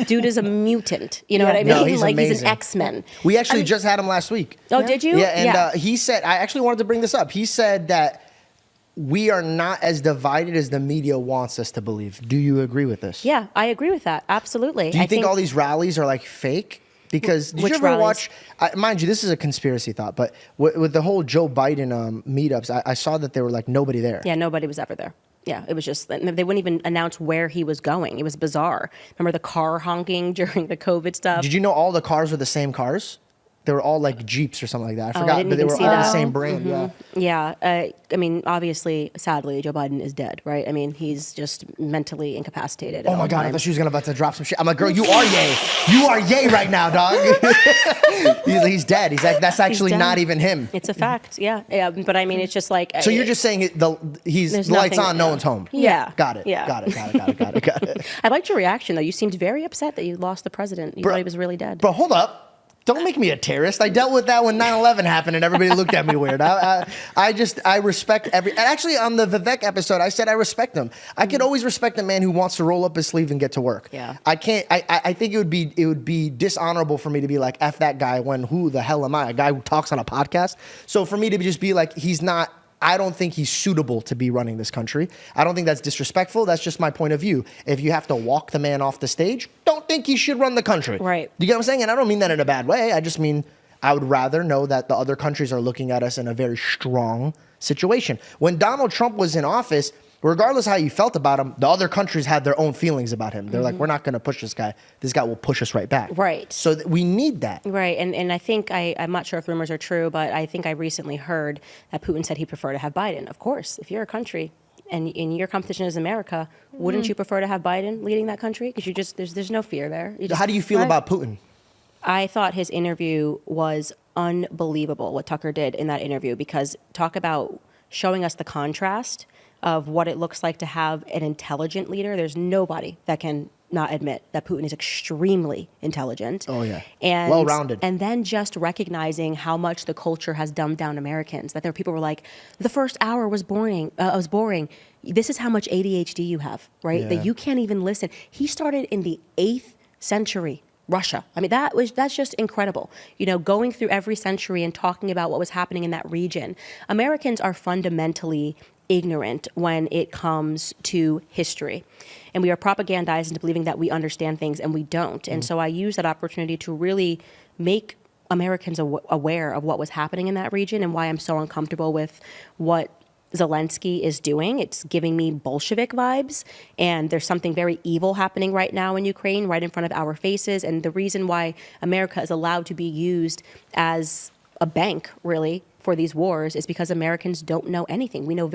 Dude is a mutant. You know what I mean? No, he's like amazing. he's an X-Men. We actually just had him last week. Oh, did you? Yeah, and he said, I actually wanted to bring this up. He said that we are not as divided as the media wants us to believe. Do you agree with this? Yeah, I agree with that. Absolutely. Do you I think all these rallies are like fake? Because did Which you ever rallies? watch? Mind you, this is a conspiracy thought, but with the whole Joe Biden meetups, I saw that there were like nobody there. Yeah, nobody was ever there. Yeah, it was just, they wouldn't even announce where he was going. It was bizarre. Remember the car honking during the COVID stuff? Did you know all the cars were the same cars? They were all like Jeeps or something like that. I I forgot, didn't but they even were all see the that. same brand. Yeah. Yeah, I mean, obviously, sadly, Joe Biden is dead, right? I mean, he's just mentally incapacitated. Oh my God, I thought she was about to drop some shit. I'm like, girl, you are yay. You are yay right now, dog. he's dead. He's like, that's actually dead. not even him. It's a fact, yeah. But I mean, it's just like. So you're just saying he's There's the lights nothing- on, no one's home. Yeah. Got it. Yeah. Got it. I liked your reaction, though. You seemed very upset that you lost the president. You thought he was really dead. Bro, hold up. Don't make me a terrorist. I dealt with that when 9/11 happened and everybody looked at me weird. I respect and actually on the Vivek episode, I said I respect him. I could always respect a man who wants to roll up his sleeve and get to work. Yeah. I can't, I think it would be dishonorable for me to be like, F that guy when who the hell am I? A guy who talks on a podcast. So for me to just be like, I don't think he's suitable to be running this country. I don't think that's disrespectful. That's just my point of view. If you have to walk the man off the stage, don't think he should run the country. Right. You get what I'm saying? And I don't mean that in a bad way. I just mean I would rather know that the other countries are looking at us in a very strong situation. When Donald Trump was in office, regardless how you felt about him, the other countries had their own feelings about him. They're like, we're not going to push this guy. This guy will push us right back. Right. So we need that. Right, and I think, I'm not sure if rumors are true, but I think I recently heard that Putin said he'd prefer to have Biden. Of course, if you're a country and your competition is America, wouldn't you prefer to have Biden leading that country? Because there's no fear there. How do you feel about Putin? I thought his interview was unbelievable, what Tucker did in that interview, because talk about showing us the contrast of what it looks like to have an intelligent leader. There's nobody that can not admit that Putin is extremely intelligent. Oh, yeah. And Well-rounded. And then just recognizing how much the culture has dumbed down Americans. That there were people who were like, the first hour was boring. This is how much ADHD you have, right? Yeah. That you can't even listen. He started in the 8th century. Russia. I mean, that's just incredible. You know, going through every century and talking about what was happening in that region. Americans are fundamentally ignorant when it comes to history. And we are propagandized into believing that we understand things and we don't. And so I use that opportunity to really make Americans aware of what was happening in that region and why I'm so uncomfortable with what Zelensky is doing. It's giving me Bolshevik vibes, and there's something very evil happening right now in Ukraine, right in front of our faces. And the reason why America is allowed to be used as a bank, really, for these wars is because Americans don't know anything. We know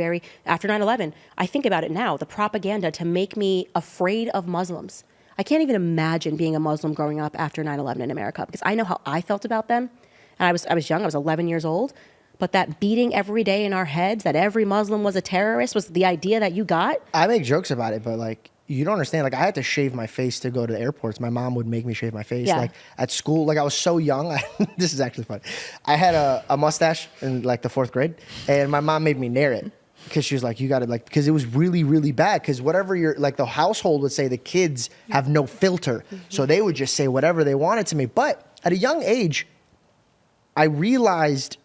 after 9/11, I think about it now, the propaganda to make me afraid of Muslims. I can't even imagine being a Muslim growing up after 9/11 in America, because I know how I felt about them. And I was young, I was 11 years old. But that beating every day in our heads that every Muslim was a terrorist was the idea that you got. I make jokes about it, but like, you don't understand. Like, I had to shave my face to go to the airports. My mom would make me shave my face. Yeah. Like, at school, like, I was so young. This is actually fun. I had a mustache in, like, the 4th grade, and my mom made me nair it. Because she was like, you got to, like, because it was really, really bad. Because whatever the household would say, the kids have no filter. So they would just say whatever they wanted to me. But at a young age, I realized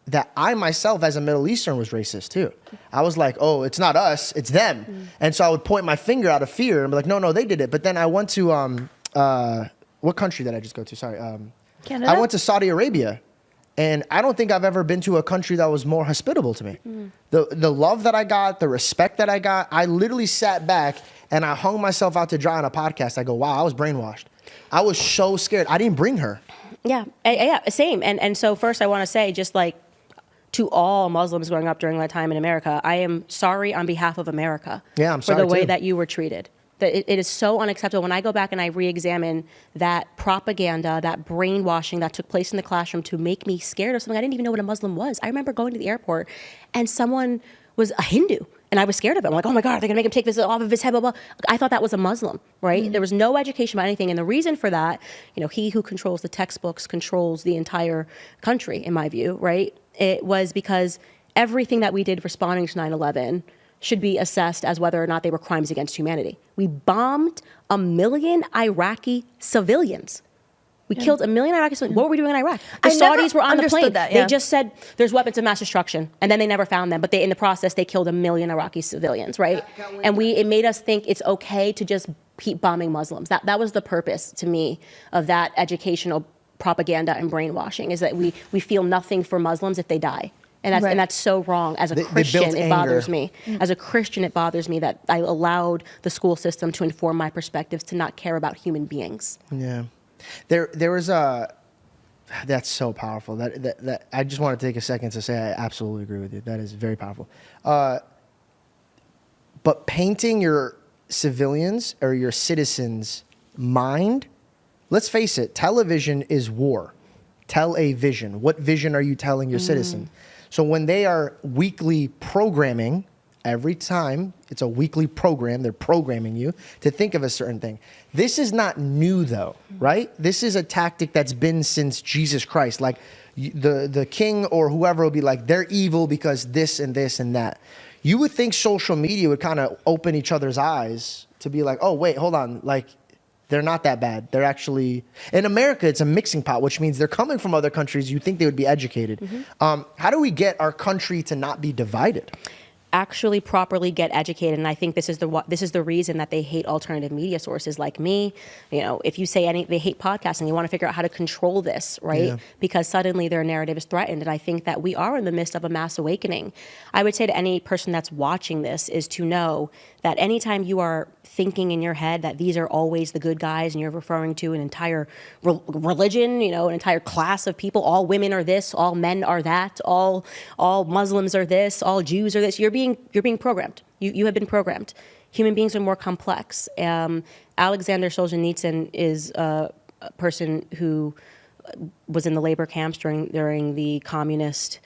that I myself as a Middle Eastern was racist too. I was like, oh, it's not us, it's them. And so I would point my finger out of fear and be like, no, they did it. But then I went to, what country did I just go to? Sorry. Canada? I went to Saudi Arabia. And I don't think I've ever been to a country that was more hospitable to me. The love that I got, the respect that I got, I literally sat back and I hung myself out to dry on a podcast. I go, wow, I was brainwashed. I was so scared. I didn't bring her. Yeah, same. And so first I want to say, just like, to all Muslims growing up during that time in America, I am sorry on behalf of America I'm for sorry the way too. that you were treated. That it is so unacceptable. When I go back and I re-examine that propaganda, that brainwashing that took place in the classroom to make me scared of something, I didn't even know what a Muslim was. I remember going to the airport and someone was a Hindu and I was scared of it. I'm like, oh my God, they're gonna make him take this off of his head, blah, blah. I thought that was a Muslim, right? There was no education about anything. And the reason for that, he who controls the textbooks controls the entire country, in my view, right? It was because everything that we did responding to 9/11 should be assessed as whether or not they were crimes against humanity. We bombed 1 million Iraqi civilians. We killed 1 million Iraqi civilians. What were we doing in Iraq? The I never Saudis were on the plane. understood that, yeah. They just said there's weapons of mass destruction, and then they never found them. But in the process, they killed 1 million Iraqi civilians, right? And it made us think it's okay to just keep bombing Muslims. That was the purpose to me of that educational propaganda and brainwashing, is that we feel nothing for Muslims if they die. And that's so wrong. As a Christian, it bothers me. As a Christian, it bothers me that I allowed the school system to inform my perspectives, to not care about human beings. Yeah. There was that's so powerful. That I just want to take a second to say I absolutely agree with you. That is very powerful. But painting your civilians or your citizens' mind, let's face it, television is war. Tell a vision. What vision are you telling your citizen? So when they are weekly programming Every time, it's a weekly program. They're programming you to think of a certain thing. This is not new, though, right? This is a tactic that's been since Jesus Christ. Like the king or whoever will be like, they're evil because this and this and that. You would think social media would kind of open each other's eyes to be like, oh, wait, hold on. Like, they're not that bad. They're actually, in America, it's a mixing pot, which means they're coming from other countries. You think they would be educated. How do we get our country to not be divided? Actually properly get educated, and I think this is the reason that they hate alternative media sources like me. You know, if you say they hate podcasting, they want to figure out how to control this, right? Yeah. Because suddenly their narrative is threatened, and I think that we are in the midst of a mass awakening. I would say to any person that's watching this is to know that anytime you are thinking in your head that these are always the good guys and you're referring to an entire religion, you know, an entire class of people, all women are this, all men are that, all Muslims are this, all Jews are this, you're being programmed. You have been programmed. Human beings are more complex. Alexander Solzhenitsyn is a person who was in the labor camps during the communist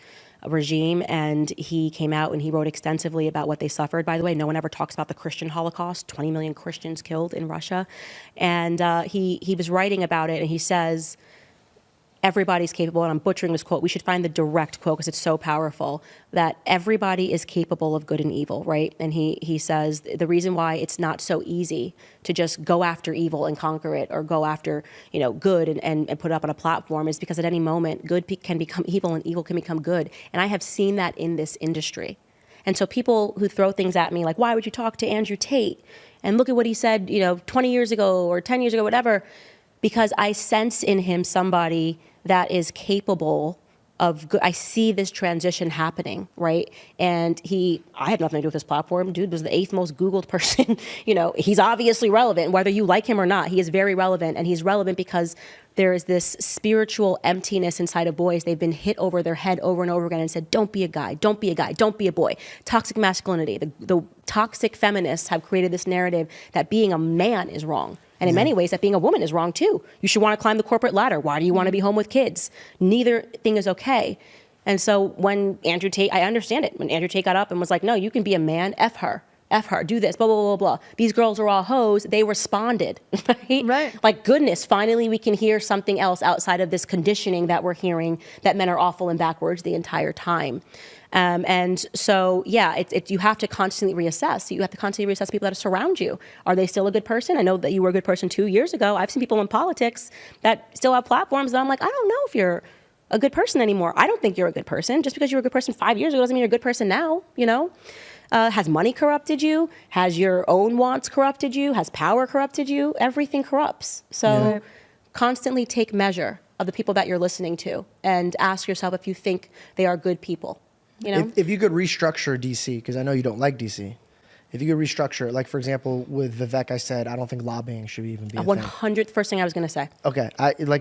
regime, and he came out and he wrote extensively about what they suffered. By the way, no one ever talks about the Christian Holocaust, 20 million Christians killed in Russia. And he was writing about it, and he says, everybody's capable, and I'm butchering this quote, we should find the direct quote because it's so powerful, that everybody is capable of good and evil, right? And he says the reason why it's not so easy to just go after evil and conquer it, or go after, you know, good and put it up on a platform, is because at any moment good can become evil and evil can become good. And I have seen that in this industry. And so people who throw things at me like, why would you talk to Andrew Tate? And look at what he said, you know, 20 years ago or 10 years ago, whatever. Because I sense in him somebody that is capable of good. I see this transition happening, right? And I had nothing to do with this platform. Dude was the 8th most Googled person. You know, he's obviously relevant, whether you like him or not. He is very relevant, and he's relevant because there is this spiritual emptiness inside of boys. They've been hit over their head over and over again and said, don't be a guy, don't be a guy, don't be a boy. Toxic masculinity. The toxic feminists have created this narrative that being a man is wrong. And in many ways, that being a woman is wrong too. You should want to climb the corporate ladder. Why do you want to be home with kids? Neither thing is okay. And so when Andrew Tate, I understand it. When Andrew Tate got up and was like, no, you can be a man, F her, do this, blah, blah, blah, blah. These girls are all hoes. They responded, right? Right. Like, goodness, finally we can hear something else outside of this conditioning that we're hearing that men are awful and backwards the entire time. And so, yeah, you have to constantly reassess. You have to constantly reassess people that surround you. Are they still a good person? I know that you were a good person 2 years ago. I've seen people in politics that still have platforms that I'm like, I don't know if you're a good person anymore. I don't think you're a good person. Just because you were a good person 5 years ago doesn't mean you're a good person now, you know? Has money corrupted you? Has your own wants corrupted you? Has power corrupted you? Everything corrupts. So constantly take measure of the people that you're listening to and ask yourself if you think they are good people. You know? If you could restructure DC, because I know you don't like DC, if you could restructure, like, for example, with Vivek, I said, I don't think lobbying should even be a thing. 100th first thing I was going to say. Okay.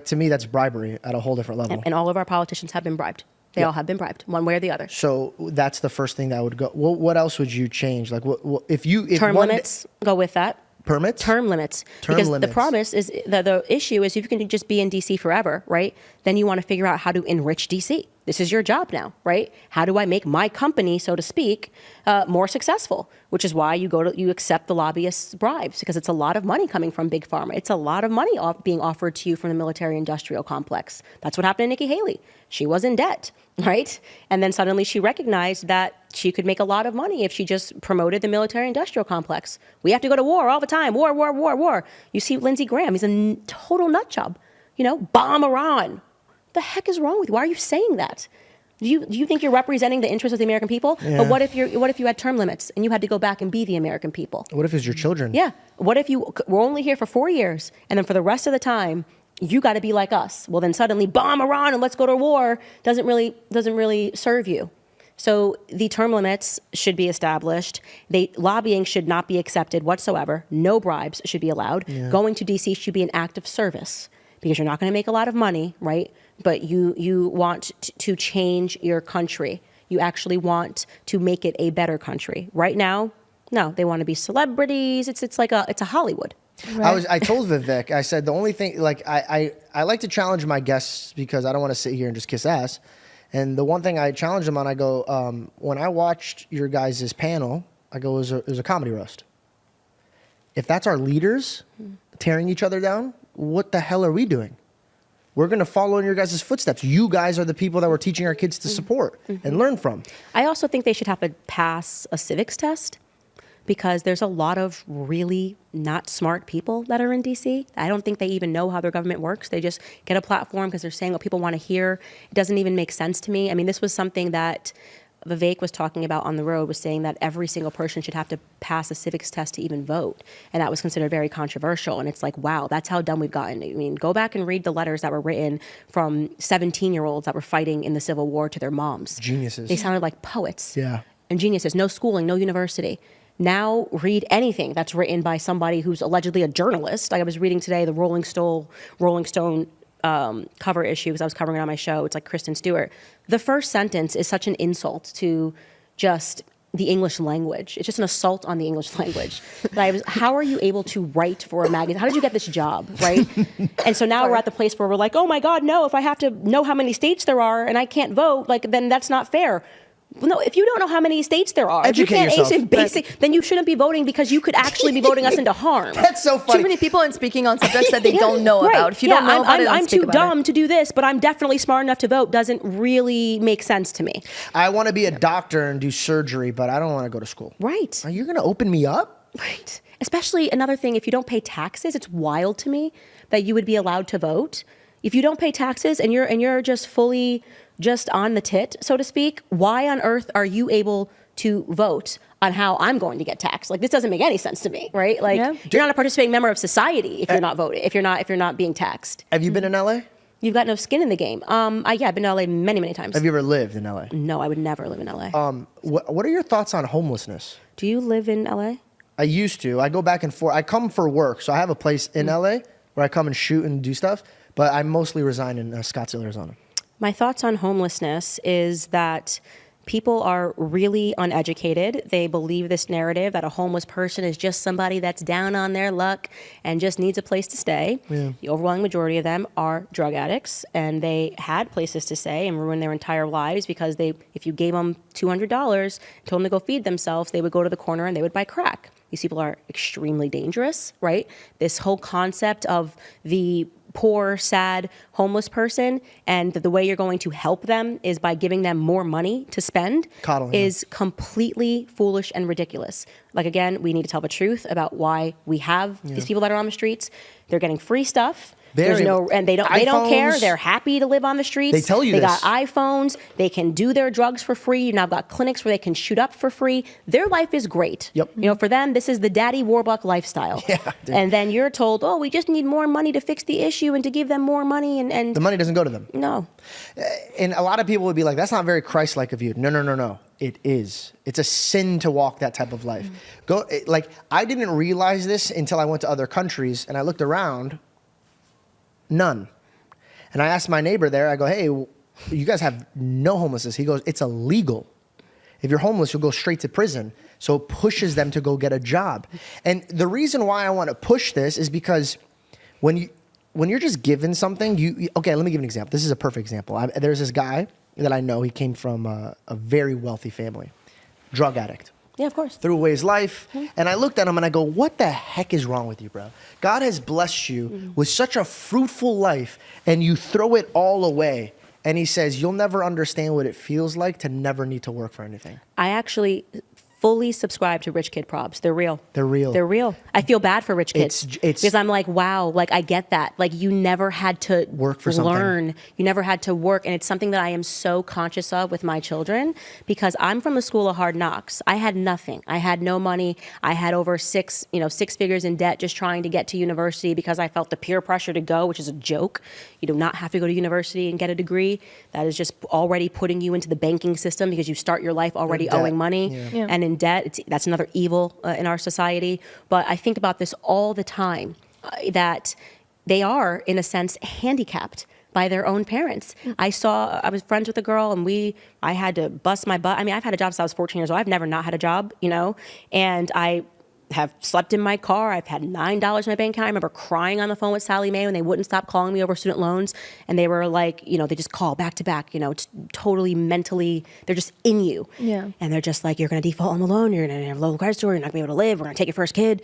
To me, that's bribery at a whole different level. And all of our politicians have been bribed. They all have been bribed, one way or the other. So that's the first thing that would go. What else would you change? Like, if term limits go with that. Permits? Term limits. Because the promise is the issue is if you can just be in DC forever, right? Then you want to figure out how to enrich DC. This is your job now, right? How do I make my company, so to speak, more successful? Which is why you accept the lobbyists' bribes, because it's a lot of money coming from Big Pharma. It's a lot of money being offered to you from the military-industrial complex. That's what happened to Nikki Haley. She was in debt, right? And then suddenly she recognized that she could make a lot of money if she just promoted the military-industrial complex. We have to go to war all the time. War, war, war, war. You see Lindsey Graham. He's a total nut job. You know, bomb Iran. The heck is wrong with you? Why are you saying that? Do you think you're representing the interests of the American people? Yeah. But what if you had term limits and you had to go back and be the American people? What if it's your children? Yeah. What if we're only here for 4 years, and then for the rest of the time you got to be like us? Well, then suddenly bomb Iran and let's go to war doesn't really serve you. So the term limits should be established. Lobbying should not be accepted whatsoever. No bribes should be allowed. Yeah. Going to DC should be an act of service, because you're not going to make a lot of money, right? But you want to change your country. You actually want to make it a better country. Right now, no, they want to be celebrities. It's like a Hollywood. Right. I told Vivek, I said the only thing, like, I like to challenge my guests because I don't want to sit here and just kiss ass. And the one thing I challenged them on, I go, when I watched your guys' panel, I go, it was a comedy roast. If that's our leaders tearing each other down, what the hell are we doing? We're going to follow in your guys' footsteps. You guys are the people that we're teaching our kids to support and learn from. I also think they should have to pass a civics test, because there's a lot of really not smart people that are in DC. I don't think they even know how their government works. They just get a platform because they're saying what people want to hear. It doesn't even make sense to me. I mean, this was something that Vivek was talking about on the road, was saying that every single person should have to pass a civics test to even vote. And that was considered very controversial. And it's like, wow, that's how dumb we've gotten. I mean, go back and read the letters that were written from 17-year-olds that were fighting in the Civil War to their moms. Geniuses. They sounded like poets. Yeah. And geniuses. No schooling, no university. Now read anything that's written by somebody who's allegedly a journalist. Like I was reading today the Rolling Stone cover issue, because I was covering it on my show. It's like Kristen Stewart. The first sentence is such an insult to just the English language. It's just an assault on the English language. How are you able to write for a magazine? How did you get this job, right? And so now we're at the place where we're like, oh my God, no, if I have to know how many states there are and I can't vote, like then that's not fair. Well, no, if you don't know how many states there are, if you can't then you shouldn't be voting, because you could actually be voting us into harm. That's so funny. Too many people in speaking on subjects that they don't know about. If you don't know about it, I'm too dumb to do this, but I'm definitely smart enough to vote doesn't really make sense to me. I want to be a doctor and do surgery, but I don't want to go to school. Right. You're going to open me up? Right. Especially another thing, if you don't pay taxes, it's wild to me that you would be allowed to vote. If you don't pay taxes and you're just fully just on the tit, so to speak, why on earth are you able to vote on how I'm going to get taxed? Like, this doesn't make any sense to me, right? Like, you're not a participating member of society if you're not voting, if you're not being taxed. Have you been in LA? You've got no skin in the game. I've been to LA many, many times. Have you ever lived in LA? No, I would never live in LA. What are your thoughts on homelessness? Do you live in LA? I used to. I go back and forth. I come for work, so I have a place in LA where I come and shoot and do stuff, but I mostly reside in Scottsdale, Arizona. My thoughts on homelessness is that people are really uneducated. They believe this narrative that a homeless person is just somebody that's down on their luck and just needs a place to stay. Yeah. The overwhelming majority of them are drug addicts, and they had places to stay and ruined their entire lives because if you gave them $200, told them to go feed themselves, they would go to the corner and they would buy crack. These people are extremely dangerous, right? This whole concept of the poor, sad, homeless person, and the way you're going to help them is by giving them more money to spend, is completely foolish and ridiculous. Like, again, we need to tell the truth about why we have these people that are on the streets. They're getting free stuff. And they don't care. They're happy to live on the streets. They tell you they got iPhones. They can do their drugs for free. You've now got clinics where they can shoot up for free. Their life is great. Yep. You know, for them, this is the Daddy Warbuck lifestyle. Yeah, and then you're told, oh, we just need more money to fix the issue and to give them more money. And the money doesn't go to them. No. And a lot of people would be like, that's not very Christ-like of you. No. It is. It's a sin to walk that type of life. I didn't realize this until I went to other countries and I looked around. None. And I asked my neighbor there, I go, hey, you guys have no homelessness. He goes, it's illegal. If you're homeless, you'll go straight to prison. So it pushes them to go get a job. And the reason why I want to push this is because when you're just given something, okay, let me give you an example. This is a perfect example. There's this guy that I know. He came from a very wealthy family, drug addict. Yeah, of course. Threw away his life. And I looked at him and I go, what the heck is wrong with you, bro? God has blessed you with such a fruitful life and you throw it all away. And he says, you'll never understand what it feels like to never need to work for anything. I actually fully subscribe to rich kid probs. They're real. They're real. I feel bad for rich kids because I'm like, wow, like I get that. Like you never had to work for something. You never had to work. And it's something that I am so conscious of with my children because I'm from a school of hard knocks. I had nothing. I had no money. I had over six figures in debt just trying to get to university because I felt the peer pressure to go, which is a joke. You do not have to go to university and get a degree. That is just already putting you into the banking system because you start your life already owing money. Yeah. And in debt, that's another evil in our society. But I think about this all the time, that they are, in a sense, handicapped by their own parents. I was friends with a girl and I had to bust my butt. I mean, I've had a job since I was 14 years old. I've never not had a job, and I have slept in my car. I've had $9 in my bank account. I remember crying on the phone with Sally Mae when they wouldn't stop calling me over student loans. And they were like, they just call back to back, totally mentally, they're just in you. Yeah. And they're just like, you're going to default on the loan. You're going to have a low credit score. You're not going to be able to live. We're going to take your first kid.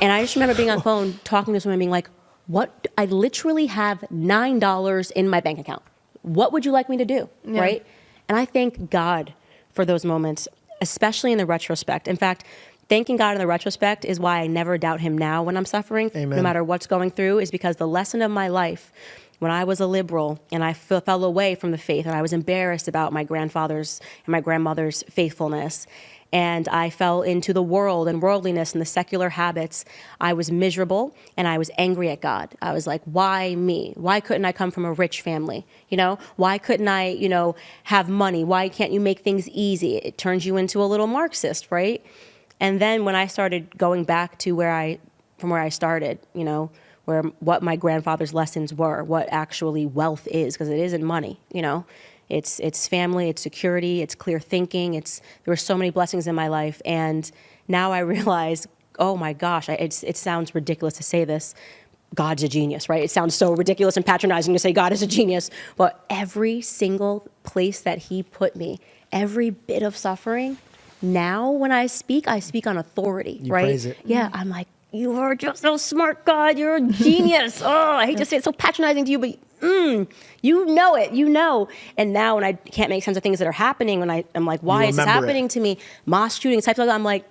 And I just remember being on the phone talking to this woman being like, what? I literally have $9 in my bank account. What would you like me to do? Yeah. Right? And I thank God for those moments, especially in the retrospect. In fact, thanking God in the retrospect is why I never doubt him now when I'm suffering, Amen. no matter what's going through, is because the lesson of my life, when I was a liberal and I fell away from the faith and I was embarrassed about my grandfather's and my grandmother's faithfulness, and I fell into the world and worldliness and the secular habits, I was miserable and I was angry at God. I was like, why me? Why couldn't I come from a rich family? Why couldn't I, have money? Why can't you make things easy? It turns you into a little Marxist, right? And then when I started going back to from where I started, what my grandfather's lessons were, what actually wealth is, because it isn't money, It's family, it's security, it's clear thinking. There were so many blessings in my life. And now I realize, oh my gosh, it sounds ridiculous to say this. God's a genius, right? It sounds so ridiculous and patronizing to say God is a genius. But every single place that he put me, every bit of suffering, now when I speak on authority, You right? praise it. Yeah, I'm like, you are just so smart, God. You're a genius. Oh, I hate to say it's so patronizing to you, but you know it, And now when I can't make sense of things that are happening, when I'm like, why is this happening to me? Mosque shootings, types like that. I'm like,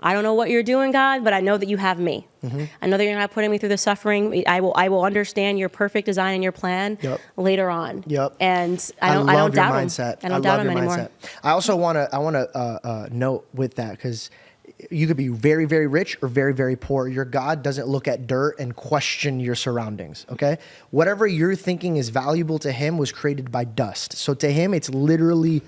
I don't know what you're doing, God, but I know that you have me. Mm-hmm. I know that you're not putting me through the suffering. I will understand your perfect design and your plan later on. Yep. And I don't doubt him. I don't doubt him anymore. Mindset. I also want to note with that, because you could be very, very rich or very, very poor. Your God doesn't look at dirt and question your surroundings, okay? Whatever you're thinking is valuable to him was created by dust. So to him, it's literally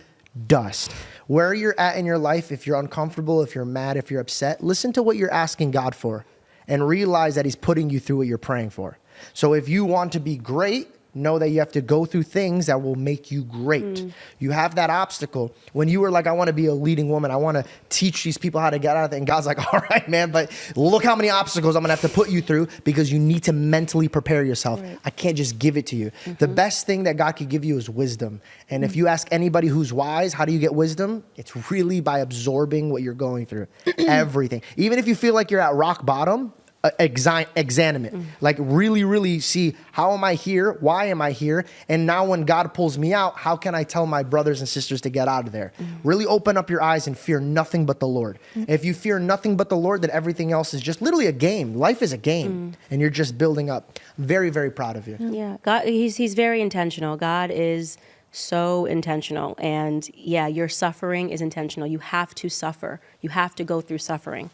dust. Where you're at in your life, if you're uncomfortable, if you're mad, if you're upset, listen to what you're asking God for and realize that he's putting you through what you're praying for. So if you want to be great, know that you have to go through things that will make you great. You have that obstacle. When you were like, I want to be a leading woman, I want to teach these people how to get out of it. And God's like, all right, man, but look how many obstacles I'm going to have to put you through, because you need to mentally prepare yourself. Right. I can't just give it to you. The best thing that God could give you is wisdom. And if you ask anybody who's wise, how do you get wisdom? It's really by absorbing what you're going through. Everything. Even if you feel like you're at rock bottom, examine it. Like really, really see, how am I here? Why am I here? And now when God pulls me out, how can I tell my brothers and sisters to get out of there? Really open up your eyes and fear nothing but the Lord. If you fear nothing but the Lord, then everything else is just literally a game. Life is a game and you're just building up. Very, very proud of you. Yeah, God, he's very intentional. God is so intentional. And yeah, your suffering is intentional. You have to suffer. You have to go through suffering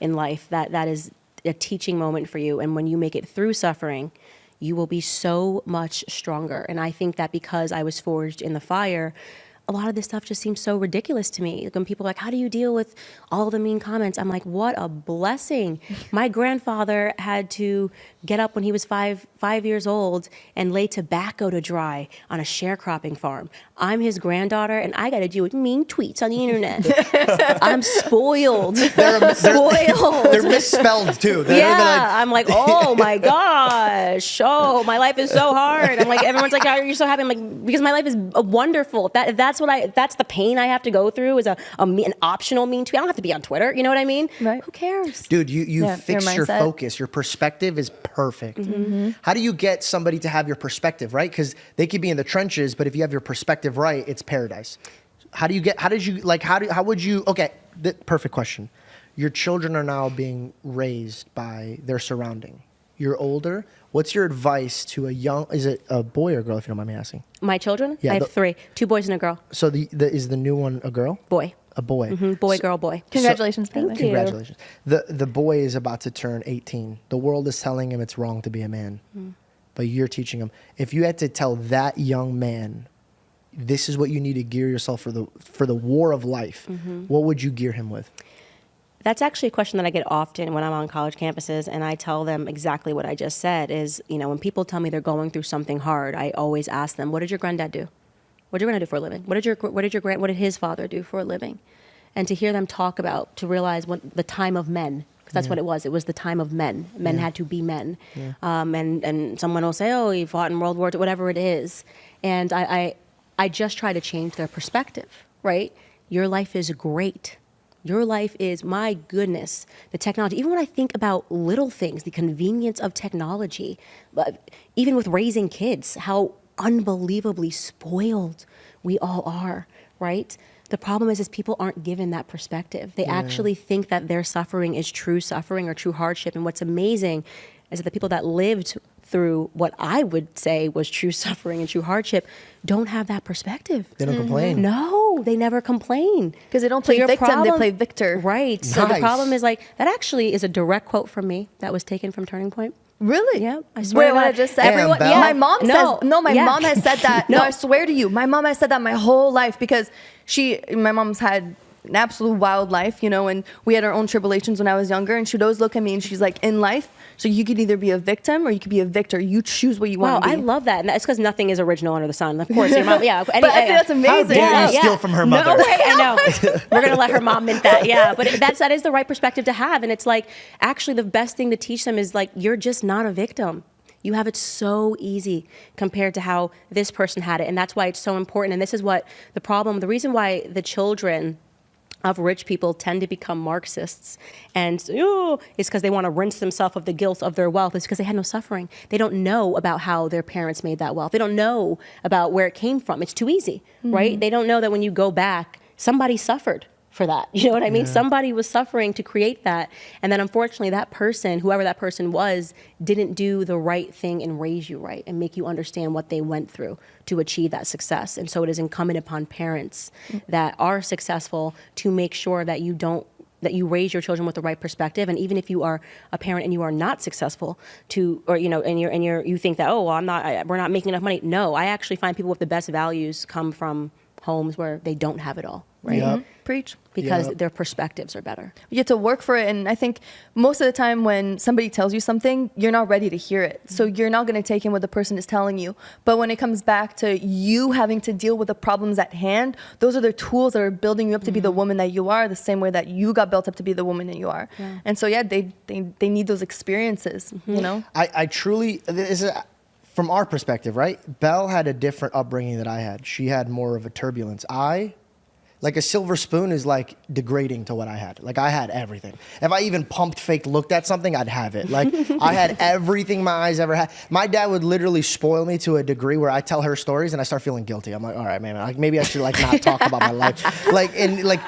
in life. That is a teaching moment for you. And when you make it through suffering, you will be so much stronger. And I think that because I was forged in the fire, a lot of this stuff just seems so ridiculous to me. When people are like, how do you deal with all the mean comments? I'm like, what a blessing. My grandfather had to get up when he was five years old and lay tobacco to dry on a sharecropping farm. I'm his granddaughter, and I got to deal with mean tweets on the internet. I'm spoiled. Spoiled. They're misspelled too. I'm like, oh my gosh. Oh, my life is so hard. I'm like, everyone's like, how are you so happy? I'm like, because my life is wonderful. If that's the pain I have to go through is an optional mean tweet. I don't have to be on Twitter. You know what I mean? Right. Who cares? Dude, you fix your focus. Your perspective is perfect. How do you get somebody to have your perspective, right? Because they could be in the trenches, but if you have your perspective right, it's paradise. Perfect question. Your children are now being raised by their surrounding. You're older. What's your advice to is it a boy or girl, if you don't mind me asking? My children? Yeah, I have 3, 2 boys and a girl. So is the new one a girl? Boy. A boy. Boy, girl, boy. Congratulations. Thank you. Congratulations. The boy is about to turn 18. The world is telling him it's wrong to be a man. But you're teaching him. If you had to tell that young man, this is what you need to gear yourself for the war of life, what would you gear him with? That's actually a question that I get often when I'm on college campuses, and I tell them exactly what I just said is, when people tell me they're going through something hard, I always ask them, what did your granddad do? What did your granddad do for a living? What did his father do for a living? and to hear them talk about, to realize what the time of men, because that's what it was. It was the time of men. Men had to be men. And someone will say, oh, he fought in World War II, whatever it is. And I just try to change their perspective, right? Your life is great. Your life is, my goodness, the technology. Even when I think about little things, the convenience of technology, but even with raising kids, how unbelievably spoiled we all are, right? The problem is people aren't given that perspective. They actually think that their suffering is true suffering or true hardship. And what's amazing is that the people that lived through what I would say was true suffering and true hardship don't have that perspective. They don't complain. No, they never complain. Because they don't play victim, they play victor. Right. So the Nice. problem is that actually is a direct quote from me that was taken from Turning Point. Really? Yeah, I swear. Wait, to what God. I just said? Damn, Belle. My mom No. says, no, my Yeah. mom has said that. No, No. I swear to you, my mom has said that my whole life because my mom's had an absolute wild life, and we had our own tribulations when I was younger, and she'd always look at me and she's like, in life, so you could either be a victim or you could be a victor. You choose what you Wow, want to be. I love that. And that's because nothing is original under the sun. Of course, your mom, yeah. But I think that's amazing. How dare you steal from her mother? No way, I know. We're going to let her mom mint that. Yeah, but that is the right perspective to have. And it's like, actually, the best thing to teach them is like, you're just not a victim. You have it so easy compared to how this person had it. And that's why it's so important. And this is what the reason why the children of rich people tend to become Marxists and is because they want to rinse themselves of the guilt of their wealth. It's because they had no suffering. They don't know about how their parents made that wealth. They don't know about where it came from. It's too easy, right? They don't know that when you go back, somebody suffered for that. You know what I mean? Somebody was suffering to create that. And then unfortunately that person, whoever that person was, didn't do the right thing and raise you right and make you understand what they went through to achieve that success. And so it is incumbent upon parents that are successful to make sure that you raise your children with the right perspective. And even if you are a parent and you are not successful you think that, we're not making enough money. No, I actually find people with the best values come from homes where they don't have it all, right? Yep. Preach. Because their perspectives are better. You get to work for it. And I think most of the time when somebody tells you something, you're not ready to hear it. So you're not going to take in what the person is telling you. But when it comes back to you having to deal with the problems at hand, those are the tools that are building you up to be the woman that you are, the same way that you got built up to be the woman that you are. Yeah. And so, they need those experiences, I truly, from our perspective, right? Belle had a different upbringing that I had. She had more of a turbulence. Like a silver spoon is like degrading to what I had. Like I had everything. If I even pumped fake looked at something, I'd have it. Like I had everything my eyes ever had. My dad would literally spoil me to a degree where I tell her stories and I start feeling guilty. I'm like, all right, man, like maybe I should like not talk about my life. Like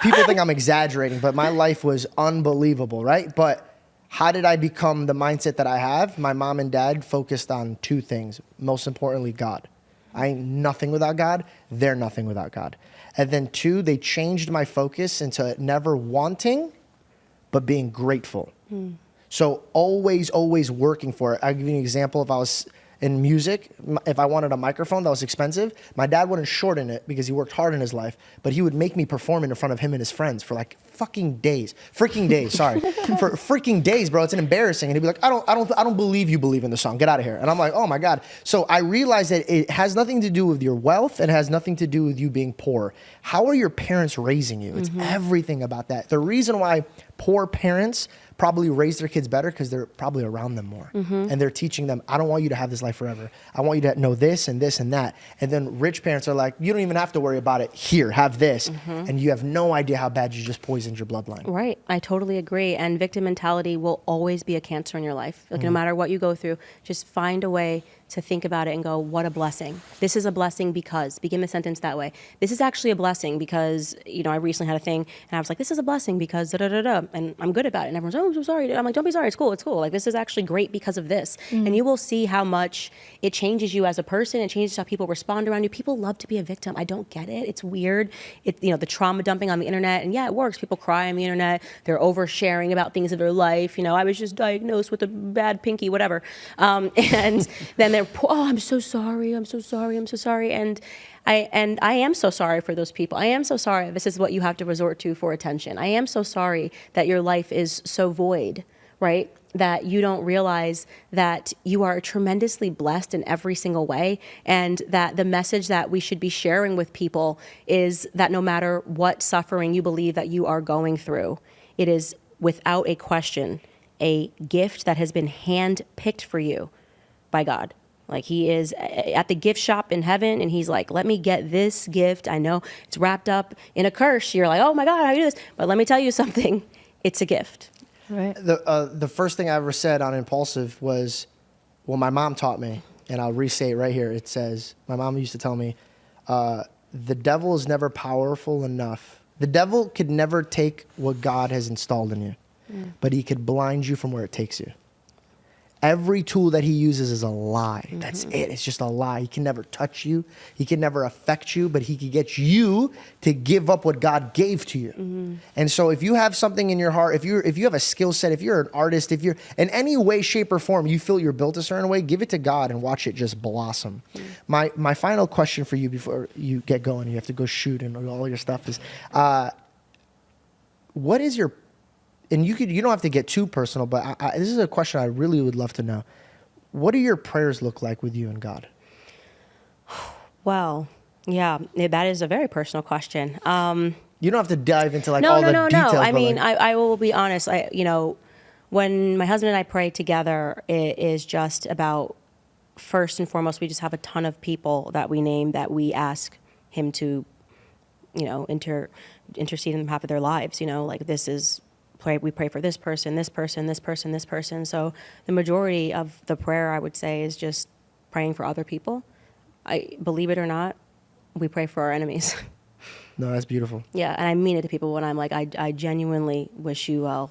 people think I'm exaggerating, but my life was unbelievable, right? But how did I become the mindset that I have? My mom and dad focused on two things. Most importantly, God. I ain't nothing without God. They're nothing without God. And then two, they changed my focus into never wanting, but being grateful. So always working for it. I'll give you an example. If I was in music, if I wanted a microphone that was expensive, my dad wouldn't shorten it because he worked hard in his life, but he would make me perform in front of him and his friends for like freaking days, for freaking days, bro. It's embarrassing. And he'd be like, I don't believe you believe in the song. Get out of here. And I'm like, oh my God. So I realized that it has nothing to do with your wealth and it has nothing to do with you being poor. How are your parents raising you? It's everything about that. The reason why poor parents probably raise their kids better because they're probably around them more. And they're teaching them, I don't want you to have this life forever. I want you to know this and this and that. And then rich parents are like, you don't even have to worry about it. Here, have this. And you have no idea how bad you just poisoned your bloodline. Right. I totally agree. And victim mentality will always be a cancer in your life. Like no matter what you go through, just find a way to think about it and go, what a blessing. This is a blessing because, begin the sentence that way. This is actually a blessing because, I recently had a thing and I was like, this is a blessing because da-da-da-da. And I'm good about it. And everyone's, oh, I'm so sorry. I'm like, don't be sorry. It's cool. It's cool. Like, this is actually great because of this. And you will see how much it changes you as a person. It changes how people respond around you. People love to be a victim. I don't get it. It's weird. The trauma dumping on the internet. And yeah, it works. People cry on the internet. They're oversharing about things of their life. I was just diagnosed with a bad pinky, whatever. And then they're, oh, I'm so sorry. I'm so sorry. I'm so sorry. And I am so sorry for those people. I am so sorry this is what you have to resort to for attention. I am so sorry that your life is so void right? That you don't realize that you are tremendously blessed in every single way, and that the message that we should be sharing with people is that no matter what suffering you believe that you are going through, it is without a question a gift that has been hand-picked for you by God. Like he is at the gift shop in heaven and he's like, let me get this gift. I know it's wrapped up in a curse. You're like, oh my God, how do you do this? But let me tell you something. It's a gift. Right. The first thing I ever said on Impulsive was, well, my mom taught me, and I'll re-say it right here. It says, my mom used to tell me, the devil is never powerful enough. The devil could never take what God has installed in you, but he could blind you from where it takes you. Every tool that he uses is a lie. That's it. It's just a lie. He can never touch you. He can never affect you, but he can get you to give up what God gave to you. And so if you have something in your heart, if you have a skill set, if you're an artist, if you're in any way, shape, or form, you feel you're built a certain way, give it to God and watch it just blossom. My final question for you before you get going, you have to go shoot and all your stuff is, what is your, and you don't have to get too personal, but this is a question I really would love to know. What do your prayers look like with you and God? Well, yeah, that is a very personal question. You don't have to dive into like No. all the details. I but mean, like, I will be honest. When my husband and I pray together, it is just about, first and foremost, we just have a ton of people that we name that we ask him to, intercede on behalf of their lives. Like this is, we pray for this person, this person, this person, this person. So the majority of the prayer, I would say, is just praying for other people. I believe it or not, we pray for our enemies. no, that's beautiful. Yeah, and I mean it to people when I'm like, I genuinely wish you well.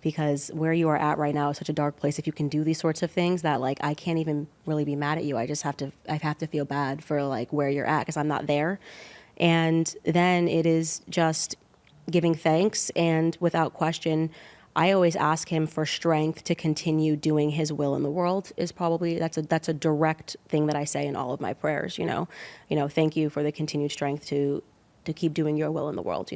Because where you are at right now is such a dark place. If you can do these sorts of things, that like I can't even really be mad at you. I have to feel bad for like where you're at because I'm not there. And then it is just giving thanks, and without question, I always ask him for strength to continue doing his will in the world. Is probably that's a direct thing that I say in all of my prayers. Thank you for the continued strength to keep doing your will in the world.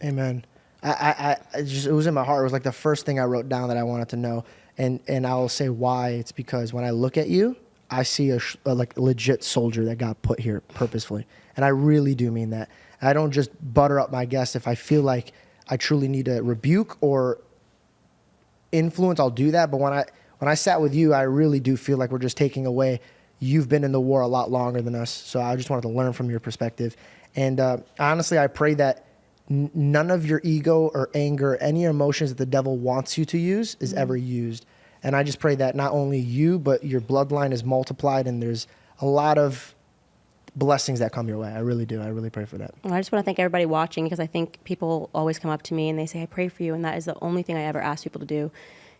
Amen. It was in my heart. It was like the first thing I wrote down that I wanted to know, and I will say why. It's because when I look at you, I see a like legit soldier that got put here purposefully, and I really do mean that. I don't just butter up my guests. If I feel like I truly need to rebuke or influence, I'll do that. But when I sat with you, I really do feel like we're just taking away. You've been in the war a lot longer than us, so I just wanted to learn from your perspective. And honestly, I pray that none of your ego or anger, any emotions that the devil wants you to use, is ever used. And I just pray that not only you, but your bloodline is multiplied, and there's a lot of blessings that come your way. I really do. I really pray for that. Well, I just want to thank everybody watching, because I think people always come up to me and they say, I pray for you. And that is the only thing I ever ask people to do.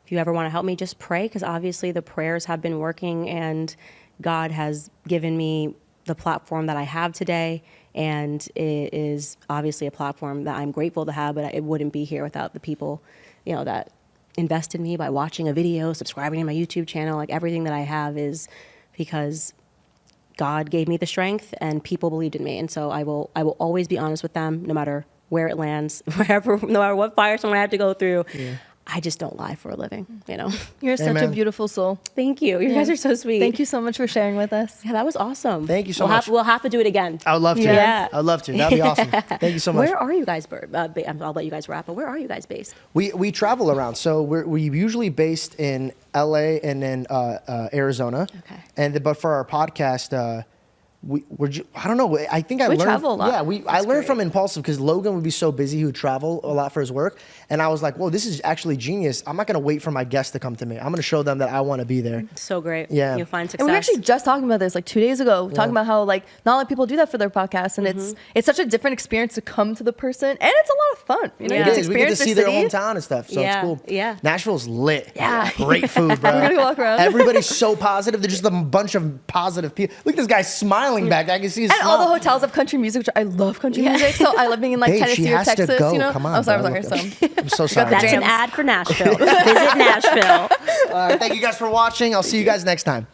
If you ever want to help me, just pray, because obviously the prayers have been working and God has given me the platform that I have today. And it is obviously a platform that I'm grateful to have, but it wouldn't be here without the people, that invest in me by watching a video, subscribing to my YouTube channel. Like everything that I have is because God gave me the strength and people believed in me. And so I will always be honest with them, no matter where it lands, no matter what firestorm I have to go through. Yeah. I just don't lie for a living, You're such a beautiful soul. Thank you. You guys are so sweet. Thank you so much for sharing with us. Yeah, that was awesome. Thank you so much. We'll have to do it again. I would love to. Yeah. I would love to. That'd be awesome. Thank you so much. Where are you guys? I'll let you guys wrap, but where are you guys based? We travel around. So we're usually based in LA and then Arizona. Okay. But for our podcast, I don't know. I think I learned. Travel a lot. Yeah, I learned from Impulsive because Logan would be so busy. He would travel a lot for his work. And I was like, whoa, this is actually genius. I'm not going to wait for my guests to come to me. I'm going to show them that I want to be there. So great. Yeah. You'll find success. And we were actually just talking about this like 2 days ago, talking about how like not a lot of people do that for their podcast, and it's such a different experience to come to the person, and it's a lot of fun. It is. We get to see their hometown and stuff, so it's cool. Yeah. Nashville's lit. Yeah. Great food, bro. We're gonna go walk around. Everybody's so positive. They're just a bunch of positive people. Look at this guy smiling back. I can see his And all the hotels have country music, which I love country music, so I love being in like Babe, Tennessee she or has Texas. to go. You know? Come on, I'm sorry. bro. I'm so sorry. That's an ad for Nashville. Visit Nashville. Thank you guys for watching. I'll see you guys next time.